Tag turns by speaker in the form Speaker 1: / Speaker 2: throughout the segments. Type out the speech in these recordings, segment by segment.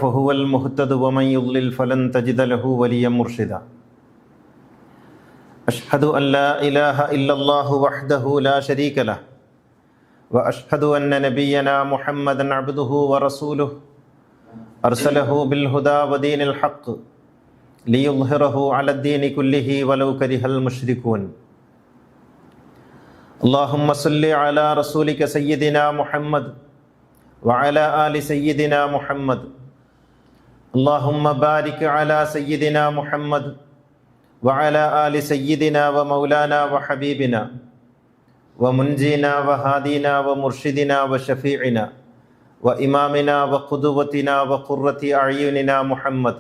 Speaker 1: فهو المهتد ومن يضلل فلن تجد له وليا مرشدا أشهد أن لا إله إلا الله وحده لا شريك له وأشهد أن نبينا محمدا عبده ورسوله أرسله بالهدى ودين الحق ليظهره على الدين كله ولو كره المشركون اللهم صل على رسولك سيدنا محمد وعلى آل سيدنا محمد اللهم بارك على سيدنا محمد وعلى آل سيدنا ومولانا وحبيبنا ومنجينا وهادينا ومرشدنا وشفيعنا وإمامنا وقدوتنا وقرة أعيننا محمد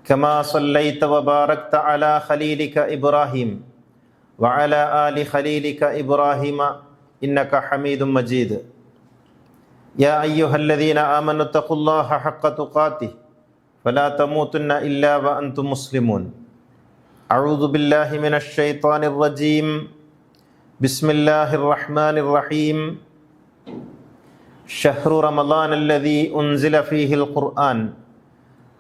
Speaker 1: كما صليت وباركت على خليلك إبراهيم وعلى آل خليلك إبراهيم إنك حميد مجيد يا أيها الذين آمنوا اتقوا الله حق تقاته فلا تموتن إلا وأنتم مسلمون أعوذ بالله من الشيطان الرجيم بسم الله الرحمن الرحيم شهر رمضان الذي أنزل فيه القرآن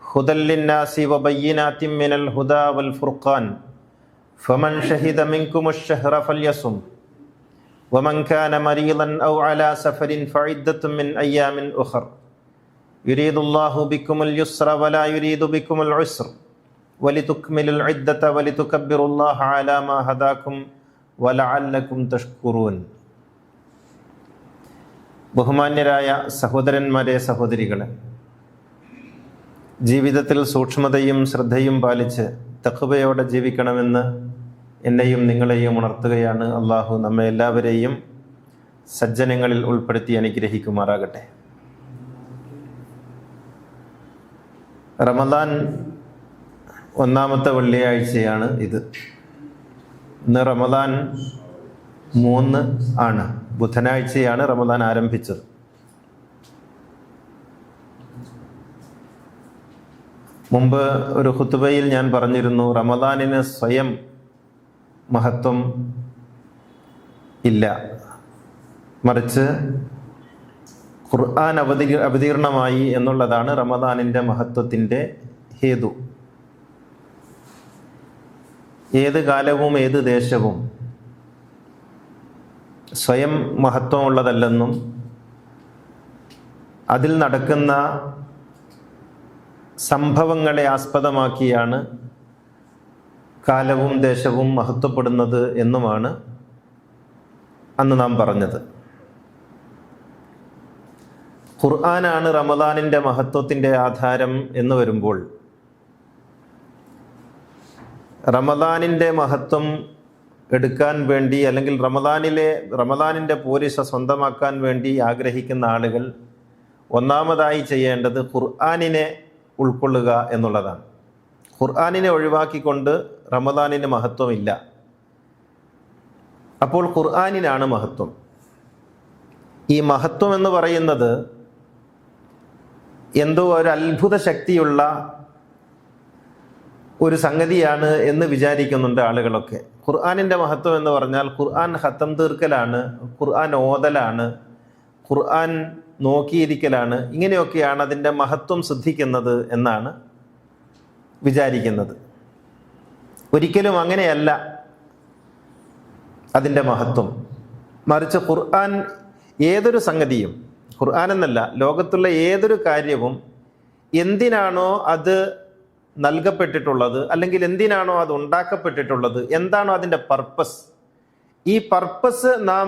Speaker 1: هدى للناس وبينات من الهدى والفرقان فمن شهد منكم الشهر فليصم ومن كان مريضا أو على سفر فعدة من أيام أخر يريد الله بكم اليسر ولا يريد بكم العسر ولتكملوا العدة ولتكبروا الله على ما هداكم ولعلكم تشكرون. ബഹുമാന്യരായ സഹോദരന്മാരെ, സഹോദരികളെ, ജീവിതത്തിൽ സൂക്ഷ്മതയും ശ്രദ്ധയും പാലിച്ച് തഖ്വയോടെ ജീവിക്കണമെന്ന് എന്നെയും നിങ്ങളെയും ഉണർത്തുകയാണ്. അള്ളാഹു നമ്മെ എല്ലാവരെയും സജ്ജനങ്ങളിൽ ഉൾപ്പെടുത്തി അനുഗ്രഹിക്കുമാറാകട്ടെ. റമദാൻ ഒന്നാമത്തെ വെള്ളിയാഴ്ചയാണ് ഇത്. ഇന്ന് റമദാൻ 3 ആണ്. ബുധനാഴ്ചയാണ് റമദാൻ ആരംഭിച്ചത്. മുമ്പ് ഒരു ഖുത്ബയിൽ ഞാൻ പറഞ്ഞിരുന്നു, റമദാനിന് സ്വയം മഹത്വം ഇല്ല, മറിച്ച് ഖുർആൻ അവതീർണമായി എന്നുള്ളതാണ് റമദാനിൻ്റെ മഹത്വത്തിൻ്റെ ഹേതു. ഏത് കാലവും ഏത് ദേശവും സ്വയം മഹത്വമുള്ളതല്ലെന്നും അതിൽ നടക്കുന്ന സംഭവങ്ങളെ ആസ്പദമാക്കിയാണ് കാലവും ദേശവും മഹത്വപ്പെടുന്നത് എന്നുമാണ് അന്ന് നാം പറഞ്ഞത്. ഖുർആനാണ് റമദാനിൻ്റെ മഹത്വത്തിൻ്റെ ആധാരം എന്ന് വരുമ്പോൾ, റമദാനിൻ്റെ മഹത്വം എടുക്കാൻ വേണ്ടി അല്ലെങ്കിൽ റമദാനിൻ്റെ പോരിശ സ്വന്തമാക്കാൻ വേണ്ടി ആഗ്രഹിക്കുന്ന ആളുകൾ ഒന്നാമതായി ചെയ്യേണ്ടത് ഖുർആനിനെ ഉൾക്കൊള്ളുക എന്നുള്ളതാണ്. ഖുർആനിനെ ഒഴിവാക്കിക്കൊണ്ട് റമദാനിന് മഹത്വമില്ല. അപ്പോൾ ഖുർആനിനാണ് മഹത്വം. ഈ മഹത്വം എന്ന് പറയുന്നത് എന്തോ ഒരു അത്ഭുത ശക്തിയുള്ള ഒരു സംഗതിയാണ് എന്ന് വിചാരിക്കുന്നുണ്ട് ആളുകളൊക്കെ. ഖുർആനിൻ്റെ മഹത്വം എന്ന് പറഞ്ഞാൽ ഖുർആൻ ഖത്തം തീർക്കലാണ്, ഖുർആൻ ഓതലാണ്, ഖുർആൻ നോക്കിയിരിക്കലാണ്, ഇങ്ങനെയൊക്കെയാണ് അതിൻ്റെ മഹത്വം സിദ്ധിക്കുന്നത് എന്നാണ് വിചാരിക്കുന്നത്. ഒരിക്കലും അങ്ങനെയല്ല അതിൻ്റെ മഹത്വം. മറിച്ച് ഖുർആൻ ഏതൊരു സംഗതിയും, ഖുർആൻ എന്നല്ല, ലോകത്തുള്ള ഏതൊരു കാര്യവും എന്തിനാണോ അത് നൽകപ്പെട്ടിട്ടുള്ളത്, അല്ലെങ്കിൽ എന്തിനാണോ അത് ഉണ്ടാക്കപ്പെട്ടിട്ടുള്ളത്, എന്താണോ അതിൻ്റെ പർപ്പസ്, ഈ പർപ്പസ് നാം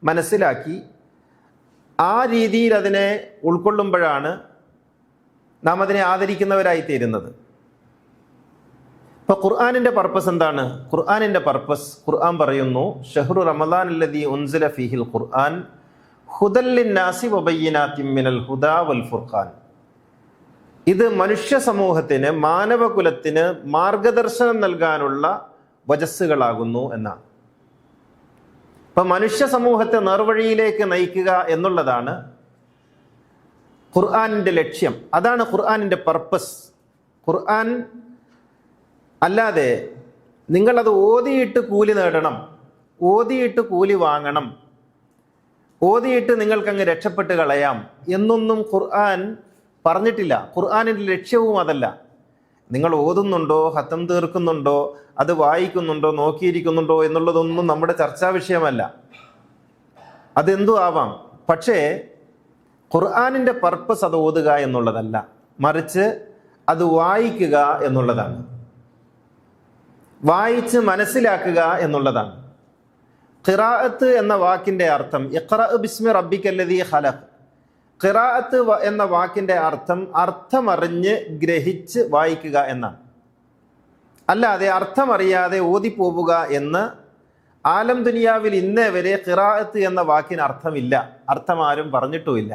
Speaker 1: മനസ്സിലാക്കി ആ രീതിയിൽ അതിനെ ഉൾക്കൊള്ളുമ്പോഴാണ് നാം അതിനെ ആദരിക്കുന്നവരായി തീരുന്നത്. അപ്പോൾ ഖുർആനിൻ്റെ പർപ്പസ് എന്താണ്? ഖുർആനിൻ്റെ പർപ്പസ്, ഖുർആൻ പറയുന്നു, ഷഹ്റു റമദാൻ അല്ലദീ ഉൻസില ഫീഹിൽ ഖുർആൻ ഹുദൽ ലിന്നാസി വബയ്യിനാത്തിൻ മിനൽ ഹുദാ വൽ ഫുർഖാൻ. ഇത് മനുഷ്യ സമൂഹത്തിന്, മാനവകുലത്തിന് മാർഗദർശനം നൽകാനുള്ള വജസ്സുകളാകുന്നു എന്നാണ്. അപ്പം മനുഷ്യ സമൂഹത്തെ നേർവഴിയിലേക്ക് നയിക്കുക എന്നുള്ളതാണ് ഖുർആനിൻ്റെ ലക്ഷ്യം. അതാണ് ഖുർആനിൻ്റെ പർപ്പസ്. ഖുർആൻ അല്ലാതെ നിങ്ങളത് ഓതിയിട്ട് കൂലി നേടണം, ഓതിയിട്ട് കൂലി വാങ്ങണം, ഓതിയിട്ട് നിങ്ങൾക്കങ്ങ് രക്ഷപ്പെട്ട് കളയാം എന്നൊന്നും ഖുർആൻ പറഞ്ഞിട്ടില്ല. ഖുർആനിൻ്റെ ലക്ഷ്യവും അതല്ല. നിങ്ങൾ ഓതുന്നുണ്ടോ, ഹത്തം തീർക്കുന്നുണ്ടോ, അത് വായിക്കുന്നുണ്ടോ, നോക്കിയിരിക്കുന്നുണ്ടോ എന്നുള്ളതൊന്നും നമ്മുടെ ചർച്ചാ വിഷയമല്ല. അതെന്തു ആവാം. പക്ഷേ ഖുർആനിൻ്റെ പർപ്പസ് അത് ഓതുക എന്നുള്ളതല്ല, മറിച്ച് അത് വായിക്കുക എന്നുള്ളതാണ്, വായിച്ച് മനസ്സിലാക്കുക എന്നുള്ളതാണ്. ഖിറാഅത്ത് എന്ന വാക്കിൻ്റെ അർത്ഥം ഇഖ്റഅ ബിസ്മി റബ്ബിക്കല്ലദീ ഖലഖ്. ഖിറാഅത്ത് എന്ന വാക്കിൻ്റെ അർത്ഥമറിഞ്ഞ് ഗ്രഹിച്ച് വായിക്കുക എന്നാണ്. അല്ലാതെ അർത്ഥമറിയാതെ ഓതിപ്പോവുക എന്ന് ആലം ദുനിയാവിൽ ഇന്നേ വരെ ഖിറാഅത്ത് എന്ന വാക്കിന് അർത്ഥമില്ല, അർത്ഥം ആരും പറഞ്ഞിട്ടുമില്ല.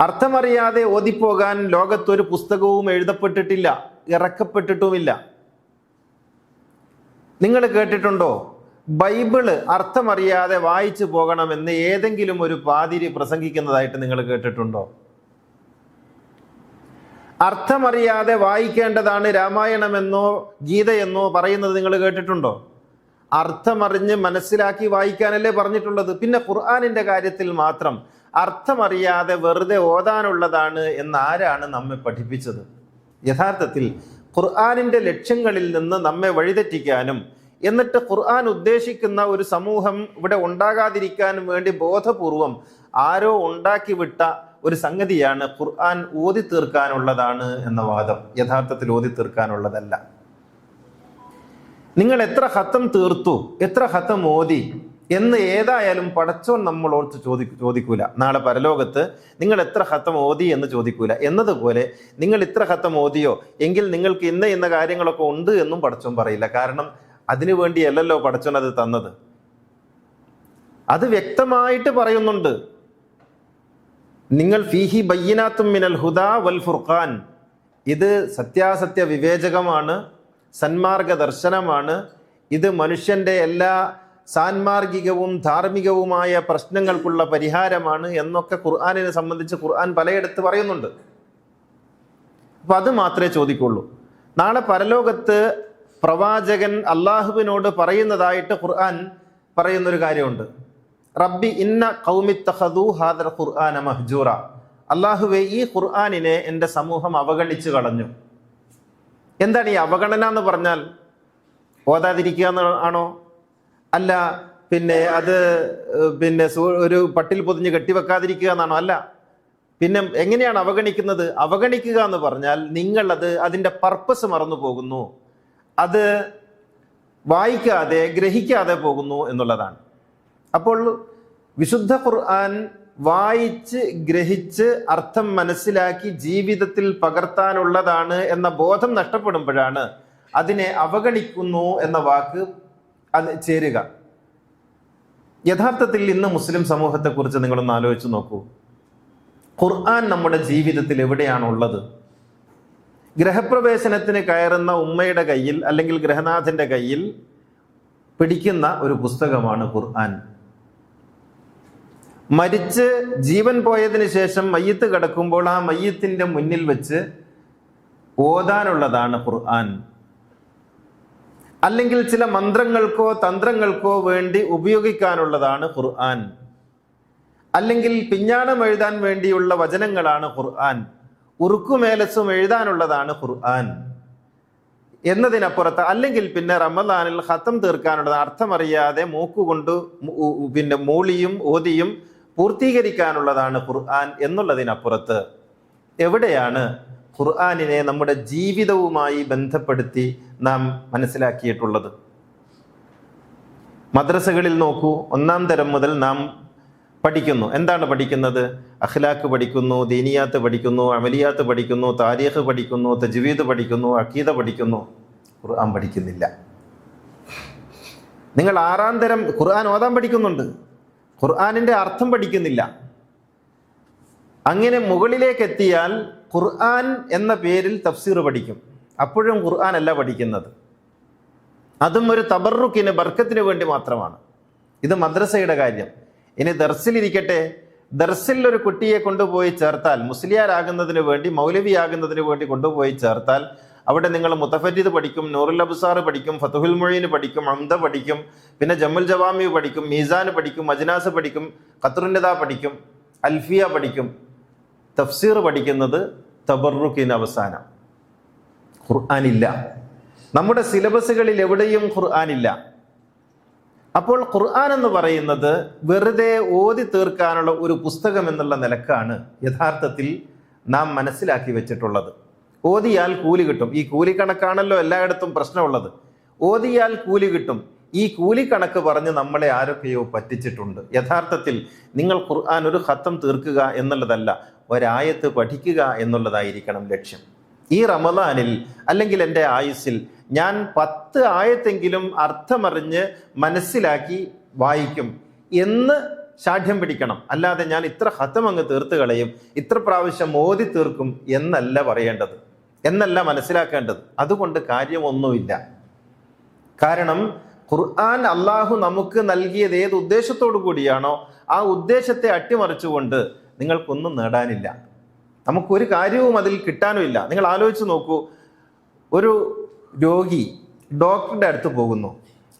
Speaker 1: അർത്ഥമറിയാതെ ഓതിപ്പോകാൻ ലോകത്തൊരു പുസ്തകവും എഴുതപ്പെട്ടിട്ടില്ല, ഇറക്കപ്പെട്ടിട്ടുമില്ല. നിങ്ങൾ കേട്ടിട്ടുണ്ടോ ബൈബിള് അർത്ഥമറിയാതെ വായിച്ചു പോകണമെന്ന് ഏതെങ്കിലും ഒരു പാതിരി പ്രസംഗിക്കുന്നതായിട്ട് നിങ്ങൾ കേട്ടിട്ടുണ്ടോ? അർത്ഥമറിയാതെ വായിക്കേണ്ടതാണ് രാമായണമെന്നോ ഗീതയെന്നോ പറയുന്നത് നിങ്ങൾ കേട്ടിട്ടുണ്ടോ? അർത്ഥമറിഞ്ഞ് മനസ്സിലാക്കി വായിക്കാനല്ലേ പറഞ്ഞിട്ടുള്ളത്. പിന്നെ ഖുർആനിൻ്റെ കാര്യത്തിൽ മാത്രം അർത്ഥമറിയാതെ വെറുതെ ഓതാനുള്ളതാണ് എന്നാരാണ് നമ്മെ പഠിപ്പിച്ചത്? യഥാർത്ഥത്തിൽ ഖുർആനിൻ്റെ ലക്ഷ്യങ്ങളിൽ നിന്ന് നമ്മെ വഴിതെറ്റിക്കാനും എന്നിട്ട് ഖുർആൻ ഉദ്ദേശിക്കുന്ന ഒരു സമൂഹം ഇവിടെ ഉണ്ടാകാതിരിക്കാനും വേണ്ടി ബോധപൂർവം ആരോ ഉണ്ടാക്കി വിട്ട ഒരു സംഗതിയാണ് ഖുർആൻ ഓതി തീർക്കാനുള്ളതാണ് എന്ന വാദം. യഥാർത്ഥത്തിൽ ഓതി തീർക്കാനുള്ളതല്ല. നിങ്ങൾ എത്ര ഖത്തം തീർത്തു, എത്ര ഖത്തം ഓതി എന്ന് ഏതായാലും പടച്ചോൻ നമ്മളോട് ചോദിക്കൂല. നാളെ പരലോകത്ത് നിങ്ങൾ എത്ര ഖത്തം ഓതി എന്ന് ചോദിക്കൂല. എന്നതുപോലെ നിങ്ങൾ ഇത്ര ഖത്തം ഓതിയോ എങ്കിൽ നിങ്ങൾക്ക് ഇന്ന കാര്യങ്ങളൊക്കെ ഉണ്ട് എന്നും പടച്ചോൻ പറയില്ല. കാരണം അതിനു വേണ്ടിയല്ലല്ലോ പടച്ചോൻ അത് തന്നത്. അത് വ്യക്തമായിട്ട് പറയുന്നുണ്ട്. നിങ്ങൾ ഫീഹി ബയ്യിനാത്തും മിനൽ ഹുദാ വൽ ഫുർഖാൻ, ഇത് സത്യാസത്യ വിവേചകമാണ്, സന്മാർഗ ദർശനമാണ്, ഇത് മനുഷ്യൻ്റെ എല്ലാ സാൻമാർഗികവും ധാർമ്മികവുമായ പ്രശ്നങ്ങൾക്കുള്ള പരിഹാരമാണ് എന്നൊക്കെ ഖുർആനിനെ സംബന്ധിച്ച് ഖുർആൻ പലയിടത്ത് പറയുന്നുണ്ട്. അപ്പം അത് മാത്രമേ ചോദിക്കുള്ളൂ. നാളെ പരലോകത്ത് പ്രവാചകൻ അള്ളാഹുവിനോട് പറയുന്നതായിട്ട് ഖുർആൻ പറയുന്നൊരു കാര്യമുണ്ട്. റബ്ബി ഇന്ന ഖൗമിത്തഖദൂ ഹാദൽ ഖുർആന മഹ്ജൂറ. അള്ളാഹുവെ, ഈ ഖുർആനിനെ എൻ്റെ സമൂഹം അവഗണിച്ചു കളഞ്ഞു. എന്താണ് ഈ അവഗണന എന്ന് പറഞ്ഞാൽ? ഓതാതിരിക്കുക എന്നാണോ? അല്ല, അത് ഒരു പട്ടിൽ പൊതിഞ്ഞ് കെട്ടിവെക്കാതിരിക്കുക എന്നാണോ? അല്ല. പിന്നെ എങ്ങനെയാണ് അവഗണിക്കുന്നത്? അവഗണിക്കുക എന്ന് പറഞ്ഞാൽ നിങ്ങളത് അതിൻ്റെ പർപ്പസ് മറന്നു പോകുന്നു, അത് വായിക്കാതെ ഗ്രഹിക്കാതെ പോകുന്നു എന്നുള്ളതാണ്. അപ്പോൾ വിശുദ്ധ ഖുർആൻ വായിച്ച് ഗ്രഹിച്ച് അർത്ഥം മനസ്സിലാക്കി ജീവിതത്തിൽ പകർത്താനുള്ളതാണ് എന്ന ബോധം നഷ്ടപ്പെടുമ്പോഴാണ് അതിനെ അവഗണിക്കുന്നു എന്ന വാക്ക് അത് ചേരുക. യഥാർത്ഥത്തിൽ ഇന്ന് മുസ്ലിം സമൂഹത്തെക്കുറിച്ച് നിങ്ങളൊന്ന് ആലോചിച്ച് നോക്കൂ. ഖുർആൻ നമ്മുടെ ജീവിതത്തിൽ എവിടെയാണുള്ളത്? ഗൃഹപ്രവേശനത്തിന് കയറുന്ന ഉമ്മയുടെ കയ്യിൽ അല്ലെങ്കിൽ ഗൃഹനാഥൻ്റെ കയ്യിൽ പിടിക്കുന്ന ഒരു പുസ്തകമാണ് ഖുർആൻ. മരിച്ച് ജീവൻ പോയതിന് ശേഷം മയ്യത്ത് കിടക്കുമ്പോൾ ആ മയ്യത്തിൻ്റെ മുന്നിൽ വെച്ച് ഓതാനുള്ളതാണ് ഖുർആൻ. അല്ലെങ്കിൽ ചില മന്ത്രങ്ങൾക്കോ തന്ത്രങ്ങൾക്കോ വേണ്ടി ഉപയോഗിക്കാനുള്ളതാണ് ഖുർആൻ. അല്ലെങ്കിൽ പിഞ്ഞാണം എഴുതാൻ വേണ്ടിയുള്ള വചനങ്ങളാണ് ഖുർആൻ. ഉറുക്കുമേലസും എഴുതാനുള്ളതാണ് ഖുർആൻ എന്നതിനപ്പുറത്ത്, അല്ലെങ്കിൽ പിന്നെ റമദാനിൽ ഖത്തം തീർക്കാനുള്ളത് അർത്ഥമറിയാതെ മൂക്കുകൊണ്ട് മൂളിയും ഓതിയും പൂർത്തീകരിക്കാനുള്ളതാണ് ഖുർആൻ എന്നുള്ളതിനപ്പുറത്ത് എവിടെയാണ് ഖുർആനിനെ നമ്മുടെ ജീവിതവുമായി ബന്ധപ്പെടുത്തി നാം മനസ്സിലാക്കിയിട്ടുള്ളത്? മദ്രസകളിൽ നോക്കൂ, 1-ാം തരം മുതൽ നാം പഠിക്കുന്നു. എന്താണ് പഠിക്കുന്നത്? അഖ്ലാഖ് പഠിക്കുന്നു, ദീനിയാത്ത് പഠിക്കുന്നു, അമലിയാത്ത് പഠിക്കുന്നു, താരീഖ് പഠിക്കുന്നു, തജ്വീദ് പഠിക്കുന്നു, അഖീദ പഠിക്കുന്നു. ഖുർആൻ പഠിക്കുന്നില്ല. നിങ്ങൾ 6-ാം തരം ഖുർആൻ ഓതാൻ പഠിക്കുന്നുണ്ട്, ഖുർആനിൻ്റെ അർത്ഥം പഠിക്കുന്നില്ല. അങ്ങനെ മുകളിലേക്ക് എത്തിയാൽ ഖുർആൻ എന്ന പേരിൽ തഫ്സീർ പഠിക്കും. അപ്പോഴും ഖുർആൻ അല്ല പഠിക്കുന്നത്. അതും ഒരു തബറുക്കിന്, ബർക്കത്തിന് വേണ്ടി മാത്രമാണ്. ഇത് മദ്രസയുടെ കാര്യം. ഇനി ദർസിലിരിക്കട്ടെ, ദർസിൽ ഒരു കുട്ടിയെ കൊണ്ടുപോയി ചേർത്താൽ, മുസ്ലിയാരാകുന്നതിന് വേണ്ടി, മൗലവിയാകുന്നതിന് വേണ്ടി കൊണ്ടുപോയി ചേർത്താൽ അവിടെ നിങ്ങൾ മുത്തഫരീദ് പഠിക്കും, നൂറുൽ അബ്സാർ പഠിക്കും, ഫതുഹുൽ മുഈൻ പഠിക്കും, അംദ പഠിക്കും, പിന്നെ ജമ്മുൽ ജവാമി പഠിക്കും, മീസാൻ പഠിക്കും, അജ്നാസ് പഠിക്കും, ഖത്റുൻ നിദാ പഠിക്കും, അൽഫിയ പഠിക്കും, തഫ്സീർ പഠിക്കുന്നത് തബറുക്കിന് അവസാനം. ഖുർആനില്ല, നമ്മുടെ സിലബസുകളിൽ എവിടെയും ഖുർആനില്ല. അപ്പോൾ ഖുർആൻ എന്ന് പറയുന്നത് വെറുതെ ഓതി തീർക്കാനുള്ള ഒരു പുസ്തകം എന്നുള്ള നിലക്കാണ് യഥാർത്ഥത്തിൽ നാം മനസ്സിലാക്കി വെച്ചിട്ടുള്ളത്. ഓതിയാൽ കൂലി കിട്ടും. ഈ കൂലി കണക്കാണല്ലോ എല്ലായിടത്തും പ്രശ്നമുള്ളത്. ഓതിയാൽ കൂലി കിട്ടും. ഈ കൂലി കണക്ക് പറഞ്ഞ് നമ്മളെ ആരൊക്കെയോ പറ്റിച്ചിട്ടുണ്ട്. യഥാർത്ഥത്തിൽ നിങ്ങൾ ഖുർആൻ ഒരു ഖത്തം തീർക്കുക എന്നുള്ളതല്ല, ഒരായത്ത് പഠിക്കുക എന്നുള്ളതായിരിക്കണം ലക്ഷ്യം. ഈ റമദാനിൽ അല്ലെങ്കിൽ എൻ്റെ ആയുസ്സിൽ ഞാൻ 10 ആയത്തെങ്കിലും അർത്ഥമറിഞ്ഞ് മനസ്സിലാക്കി വായിക്കും എന്ന് ശാഠ്യം പിടിക്കണം. അല്ലാതെ ഞാൻ ഇത്ര ഖത്തം അങ്ങ് തീർത്ത് കളയും, ഇത്ര പ്രാവശ്യം ഓതി തീർക്കും എന്നല്ല പറയേണ്ടത്, എന്നല്ല മനസ്സിലാക്കേണ്ടത്. അതുകൊണ്ട് കാര്യമൊന്നുമില്ല. കാരണം ഖുർആൻ അള്ളാഹു നമുക്ക് നൽകിയത് ഏത് ഉദ്ദേശത്തോടു കൂടിയാണോ ആ ഉദ്ദേശത്തെ അട്ടിമറിച്ചുകൊണ്ട് നിങ്ങൾക്കൊന്നും നേടാനില്ല. നമുക്കൊരു കാര്യവും അതിൽ കിട്ടാനുമില്ല. നിങ്ങൾ ആലോചിച്ച് നോക്കൂ, ഒരു രോഗി ഡോക്ടറുടെ അടുത്ത് പോകുന്നു,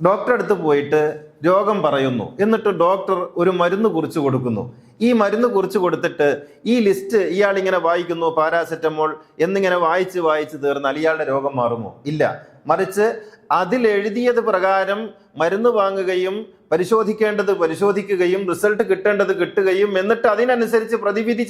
Speaker 1: ഡോക്ടറുടെ അടുത്ത് പോയിട്ട് രോഗം പറയുന്നു, എന്നിട്ട് ഡോക്ടർ ഒരു മരുന്ന് കുറിച്ച് കൊടുക്കുന്നു. ഈ മരുന്ന് കുറിച്ച് കൊടുത്തിട്ട് ഈ ലിസ്റ്റ് ഇയാൾ ഇങ്ങനെ വായിക്കുന്നു, പാരാസെറ്റമോൾ എന്നിങ്ങനെ വായിച്ച് വായിച്ച് തീർന്നാൽ ഇയാളുടെ രോഗം മാറുമോ? ഇല്ല. മറിച്ച് അതിലെഴുതിയത് പ്രകാരം മരുന്ന് വാങ്ങുകയും പരിശോധിക്കേണ്ടത് പരിശോധിക്കുകയും റിസൾട്ട് കിട്ടേണ്ടത് കിട്ടുകയും എന്നിട്ട് അതിനനുസരിച്ച് പ്രതിവിധി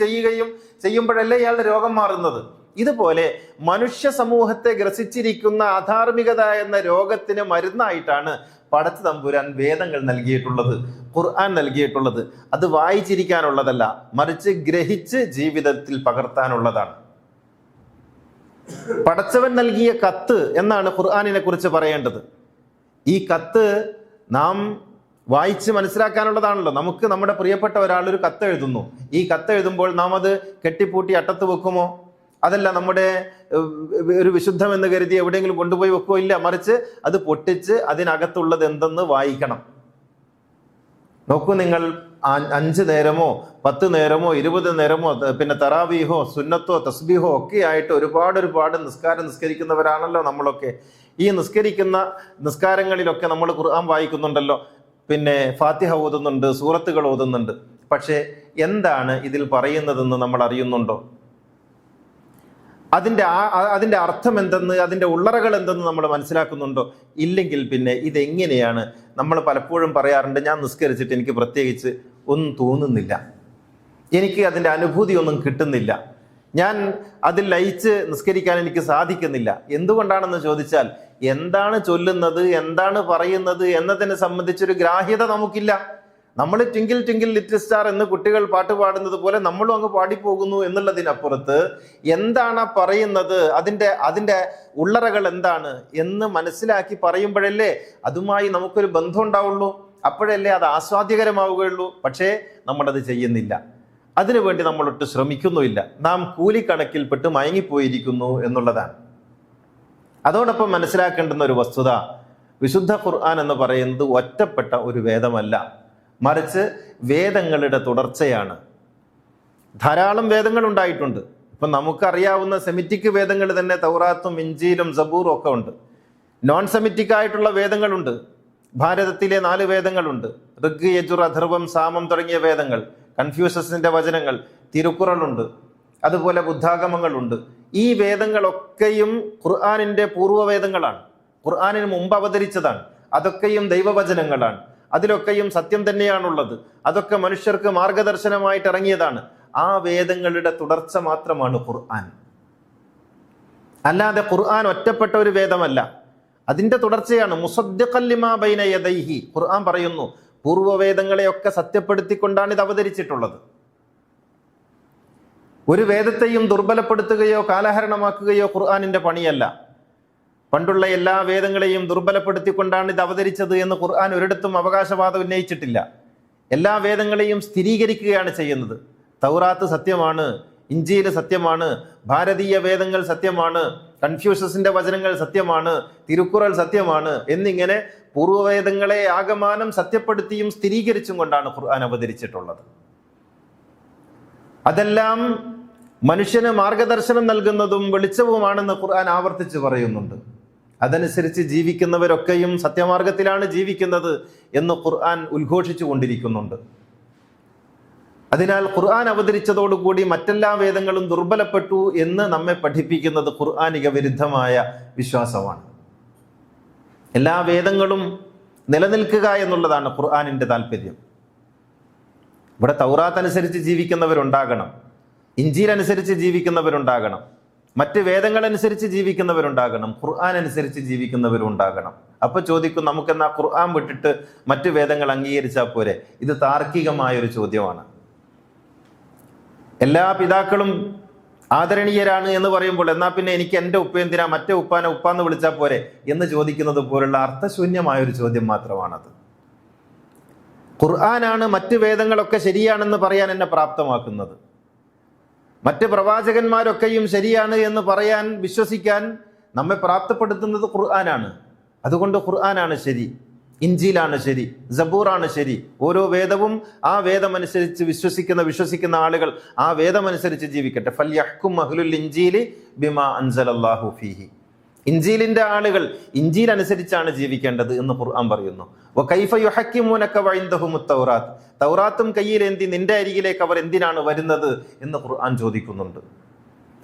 Speaker 1: ചെയ്യുമ്പോഴല്ലേ ഇയാളുടെ രോഗം മാറുന്നത്. ഇതുപോലെ മനുഷ്യ സമൂഹത്തെ ഗ്രസിച്ചിരിക്കുന്ന അധാർമികത എന്ന രോഗത്തിന് മരുന്നായിട്ടാണ് പടച്ച തമ്പുരാൻ വേദങ്ങൾ നൽകിയിട്ടുള്ളത്, ഖുർആൻ നൽകിയിട്ടുള്ളത്. അത് വായിച്ചിരിക്കാനുള്ളതല്ല, മറിച്ച് ഗ്രഹിച്ച് ജീവിതത്തിൽ പകർത്താനുള്ളതാണ്. പടച്ചവൻ നൽകിയ കത്ത് എന്നാണ് ഖുർആനിനെ കുറിച്ച് പറയേണ്ടത്. ഈ കത്ത് നാം വായിച്ച് മനസ്സിലാക്കാനുള്ളതാണല്ലോ. നമുക്ക് നമ്മുടെ പ്രിയപ്പെട്ട ഒരാളൊരു കത്ത് എഴുതുന്നു. ഈ കത്ത് എഴുതുമ്പോൾ നാം അത് കെട്ടിപ്പൂട്ടി അട്ടത്ത് വെക്കുമോ? അതല്ല നമ്മുടെ ഒരു വിശുദ്ധം എന്ന് കരുതി എവിടെയെങ്കിലും കൊണ്ടുപോയി വെക്കുമോ? ഇല്ല. മറിച്ച് അത് പൊട്ടിച്ച് അതിനകത്തുള്ളത് എന്തെന്ന് വായിക്കണം. നോക്കൂ, നിങ്ങൾ 5 നേരമോ 10 നേരമോ 20 നേരമോ പിന്നെ തറാവീഹോ സുന്നത്തോ തസ്ബീഹോ ഒക്കെ ആയിട്ട് ഒരുപാട് നിസ്കരിക്കുന്നവരാണല്ലോ നമ്മളൊക്കെ. ഈ നിസ്കാരങ്ങളിലൊക്കെ നമ്മൾ ഖുർആൻ വായിക്കുന്നുണ്ടല്ലോ, പിന്നെ ഫാത്തിഹ ഓതുന്നുണ്ട്, സൂറത്തുകൾ ഓതുന്നുണ്ട്. പക്ഷേ എന്താണ് ഇതിൽ പറയുന്നതെന്ന് നമ്മൾ അറിയുന്നുണ്ടോ? അതിൻ്റെ അർത്ഥം എന്തെന്ന്, അതിൻ്റെ ഉള്ളറകൾ എന്തെന്ന് നമ്മൾ മനസ്സിലാക്കുന്നുണ്ടോ? ഇല്ലെങ്കിൽ പിന്നെ ഇതെങ്ങനെയാണ്? നമ്മൾ പലപ്പോഴും പറയാറുണ്ട്, ഞാൻ നിസ്കരിച്ചിട്ട് എനിക്ക് പ്രത്യേകിച്ച് ഒന്നും തോന്നുന്നില്ല, എനിക്ക് അതിൻ്റെ അനുഭൂതി ഒന്നും കിട്ടുന്നില്ല, ഞാൻ അതിൽ ലയിച്ച് നിസ്കരിക്കാൻ എനിക്ക് സാധിക്കുന്നില്ല. എന്തുകൊണ്ടാണെന്ന് ചോദിച്ചാൽ എന്താണ് ചൊല്ലുന്നത്, എന്താണ് പറയുന്നത് എന്നതിനെ സംബന്ധിച്ചൊരു ഗ്രാഹ്യത നമുക്കില്ല. നമ്മൾ ട്വിങ്കിൾ ട്വിങ്കിൾ ലിറ്റിൽ സ്റ്റാർ എന്ന് കുട്ടികൾ പാട്ട് പാടുന്നത് പോലെ നമ്മളും അങ്ങ് പാടിപ്പോകുന്നു എന്നുള്ളതിനപ്പുറത്ത് എന്താണ് പറയുന്നത്, അതിൻ്റെ ഉള്ളറകൾ എന്താണ് എന്ന് മനസ്സിലാക്കി പറയുമ്പോഴല്ലേ അതുമായി നമുക്കൊരു ബന്ധം ഉണ്ടാവുള്ളൂ, അപ്പോഴല്ലേ അത് ആസ്വാദ്യകരമാവുകയുള്ളൂ. പക്ഷേ നമ്മളത് ചെയ്യുന്നില്ല, അതിനുവേണ്ടി നമ്മളൊട്ട് ശ്രമിക്കുന്നുമില്ല. നാം കൂലിക്കണക്കിൽപ്പെട്ട് മയങ്ങിപ്പോയിരിക്കുന്നു എന്നുള്ളതാണ്. അതോടൊപ്പം മനസ്സിലാക്കേണ്ടുന്ന ഒരു വസ്തുത, വിശുദ്ധ ഖുർആൻ എന്ന് പറയുന്നത് ഒറ്റപ്പെട്ട ഒരു വേദമല്ല, മറിച്ച് വേദങ്ങളുടെ തുടർച്ചയാണ്. ധാരാളം വേദങ്ങൾ ഉണ്ടായിട്ടുണ്ട്. ഇപ്പം നമുക്കറിയാവുന്ന സെമിറ്റിക് വേദങ്ങൾ തന്നെ തൗറാത്തും ഇഞ്ചീലും സബൂറും ഒക്കെ ഉണ്ട്. നോൺ സെമിറ്റിക് ആയിട്ടുള്ള വേദങ്ങളുണ്ട്. ഭാരതത്തിലെ 4 വേദങ്ങളുണ്ട്. ഋഗ്, യജുർ, അഥർവം, സാമം തുടങ്ങിയ വേദങ്ങൾ, കൺഫ്യൂഷസിന്റെ വചനങ്ങൾ, തിരുക്കുറളുണ്ട്, അതുപോലെ ബുദ്ധാഗമങ്ങളുണ്ട്. ഈ വേദങ്ങളൊക്കെയും ഖുർആനിന്റെ പൂർവ്വവേദങ്ങളാണ്, ഖുർആനിന് മുമ്പ് അവതരിച്ചതാണ്. അതൊക്കെയും ദൈവവചനങ്ങളാണ്. അതിലൊക്കെയും സത്യം തന്നെയാണുള്ളത്. അതൊക്കെ മനുഷ്യർക്ക് മാർഗദർശനമായിട്ട് ഇറങ്ങിയതാണ്. ആ വേദങ്ങളുടെ തുടർച്ച മാത്രമാണ് ഖുർആൻ. അല്ലാതെ ഖുർആൻ ഒറ്റപ്പെട്ട ഒരു വേദമല്ല, അതിന്റെ തുടർച്ചയാണ്. മുസദ്ദിഖൻ ലിമാ ബൈന യദൈഹി, ഖുർആൻ പറയുന്നു, പൂർവ്വവേദങ്ങളെയൊക്കെ സത്യപ്പെടുത്തിക്കൊണ്ടാണ് ഇത് അവതരിച്ചിട്ടുള്ളത്. ഒരു വേദത്തെയും ദുർബലപ്പെടുത്തുകയോ കാലഹരണമാക്കുകയോ ഖുർആനിന്റെ പണിയല്ല. പണ്ടുള്ള എല്ലാ വേദങ്ങളെയും ദുർബലപ്പെടുത്തിക്കൊണ്ടാണ് ഇത് അവതരിച്ചത് എന്ന് ഖുർആൻ ഒരിടത്തും അവകാശവാദം ഉന്നയിച്ചിട്ടില്ല. എല്ലാ വേദങ്ങളെയും സ്ഥിരീകരിക്കുകയാണ് ചെയ്യുന്നത്. തൗറാത്ത് സത്യമാണ്, ഇഞ്ചീല് സത്യമാണ്, ഭാരതീയ വേദങ്ങൾ സത്യമാണ്, കൺഫ്യൂഷസിന്റെ വചനങ്ങൾ സത്യമാണ്, തിരുക്കുറൾ സത്യമാണ് എന്നിങ്ങനെ പൂർവ്വവേദങ്ങളെ ആകമാനം സത്യപ്പെടുത്തിയും സ്ഥിരീകരിച്ചും കൊണ്ടാണ് ഖുർആൻ അവതരിച്ചിട്ടുള്ളത്. അതെല്ലാം മനുഷ്യന് മാർഗദർശനം നൽകുന്നതും വെളിച്ചവുമാണെന്ന് ഖുർആൻ ആവർത്തിച്ച് പറയുന്നുണ്ട്. അതനുസരിച്ച് ജീവിക്കുന്നവരൊക്കെയും സത്യമാർഗത്തിലാണ് ജീവിക്കുന്നത് എന്ന് ഖുർആൻ ഉദ്ഘോഷിച്ചു കൊണ്ടിരിക്കുന്നുണ്ട്. അതിനാൽ ഖുർആൻ അവതരിച്ചതോടുകൂടി മറ്റെല്ലാ വേദങ്ങളും ദുർബലപ്പെട്ടു എന്ന് നമ്മെ പഠിപ്പിക്കുന്നത് ഖുർആനിക വിരുദ്ധമായ വിശ്വാസമാണ്. എല്ലാ വേദങ്ങളും നിലനിൽക്കുക എന്നുള്ളതാണ് ഖുർആനിൻ്റെ താല്പര്യം. ഇവിടെ തൗറാത്ത് അനുസരിച്ച് ജീവിക്കുന്നവരുണ്ടാകണം, ഇഞ്ചീൽ അനുസരിച്ച് ജീവിക്കുന്നവരുണ്ടാകണം, മറ്റ് വേദങ്ങളനുസരിച്ച് ജീവിക്കുന്നവരുണ്ടാകണം, ഖുർആൻ അനുസരിച്ച് ജീവിക്കുന്നവരുണ്ടാകണം. അപ്പൊ ചോദിക്കും, നമുക്കെന്നാ ഖുർആൻ വിട്ടിട്ട് മറ്റ് വേദങ്ങൾ അംഗീകരിച്ചാൽ പോരെ? ഇത് താർക്കികമായൊരു ചോദ്യമാണ്. എല്ലാ പിതാക്കളും ആദരണീയരാണ് എന്ന് പറയുമ്പോൾ എന്നാ പിന്നെ എനിക്ക് എൻ്റെ ഉപ്പ എന്തിനാ മറ്റേ ഉപ്പാനെ ഉപ്പാന്ന് വിളിച്ചാൽ പോരെ എന്ന് ചോദിക്കുന്നത് പോലുള്ള അർത്ഥശൂന്യമായൊരു ചോദ്യം മാത്രമാണത്. ഖുർആനാണ് മറ്റ് വേദങ്ങളൊക്കെ ശരിയാണെന്ന് പറയാൻ എന്നെ പ്രാപ്തമാക്കുന്നത്. മറ്റ് പ്രവാചകന്മാരൊക്കെയും ശരിയാണ് എന്ന് പറയാൻ, വിശ്വസിക്കാൻ നമ്മെ പ്രാപ്തപ്പെടുത്തുന്നത് ഖുർആനാണ്. അതുകൊണ്ട് ഖുർആനാണ് ശരി, ഇഞ്ചീലാണ് ശരി, സബൂറാണ് ശരി. ഓരോ വേദവും ആ വേദമനുസരിച്ച് വിശ്വസിക്കുന്ന ആളുകൾ ആ വേദമനുസരിച്ച് ജീവിക്കട്ടെ. ഫൽയഹ്കും അഹ്ലുൽ ഇഞ്ചീലി ബിമാ അൻസലല്ലാഹു ഫീഹി. ഇഞ്ചീലിന്റെ ആളുകൾ ഇഞ്ചീൽ അനുസരിച്ചാണ് ജീവിക്കേണ്ടത് എന്ന് ഖുർആൻ പറയുന്നു. വകൈഫ യുഹക്കിമൂനക വഇൻദഹുമുത് തൗറാത്ത്. തൗറാത്തും കയ്യിലേന്തി നിന്റെ അരികിലേക്ക് അവർ എന്തിനാണ് വരുന്നത് എന്ന് ഖുർആൻ ചോദിക്കുന്നുണ്ട്.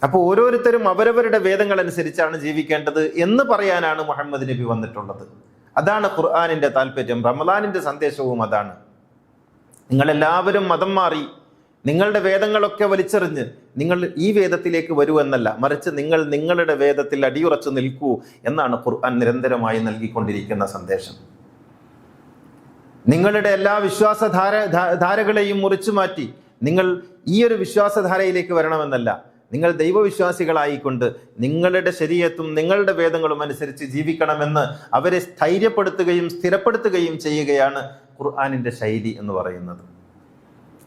Speaker 1: അപ്പോൾ ഓരോരുത്തരും അവരവരുടെ വേദങ്ങൾ അനുസരിച്ചാണ് ജീവിക്കേണ്ടത് എന്ന് പറയാനാണ് മുഹമ്മദ് നബി വന്നിട്ടുള്ളത്. അതാണ് ഖുർആനിന്റെ താല്പര്യം. റമദാനിന്റെ സന്ദേശവും അതാണ്. നിങ്ങളെല്ലാവരും മതം മാറി നിങ്ങളുടെ വേദങ്ങളൊക്കെ വലിച്ചെറിഞ്ഞ് നിങ്ങൾ ഈ വേദത്തിലേക്ക് വരൂ എന്നല്ല, മറിച്ച് നിങ്ങൾ നിങ്ങളുടെ വേദത്തിൽ അടിയുറച്ചു നിൽക്കൂ എന്നാണ് ഖുർആൻ നിരന്തരമായി നൽകിക്കൊണ്ടിരിക്കുന്ന സന്ദേശം. നിങ്ങളുടെ എല്ലാ ധാരകളെയും മുറിച്ചു മാറ്റി നിങ്ങൾ ഈ ഒരു വിശ്വാസധാരയിലേക്ക് വരണമെന്നല്ല, നിങ്ങൾ ദൈവവിശ്വാസികളായിക്കൊണ്ട് നിങ്ങളുടെ ശരീഅത്തും നിങ്ങളുടെ വേദങ്ങളും അനുസരിച്ച് ജീവിക്കണമെന്ന് അവരെ സ്ഥൈര്യപ്പെടുത്തുകയും സ്ഥിരപ്പെടുത്തുകയും ചെയ്യുകയാണ് ഖുർആനിന്റെ ശൈലി എന്ന് പറയുന്നത്.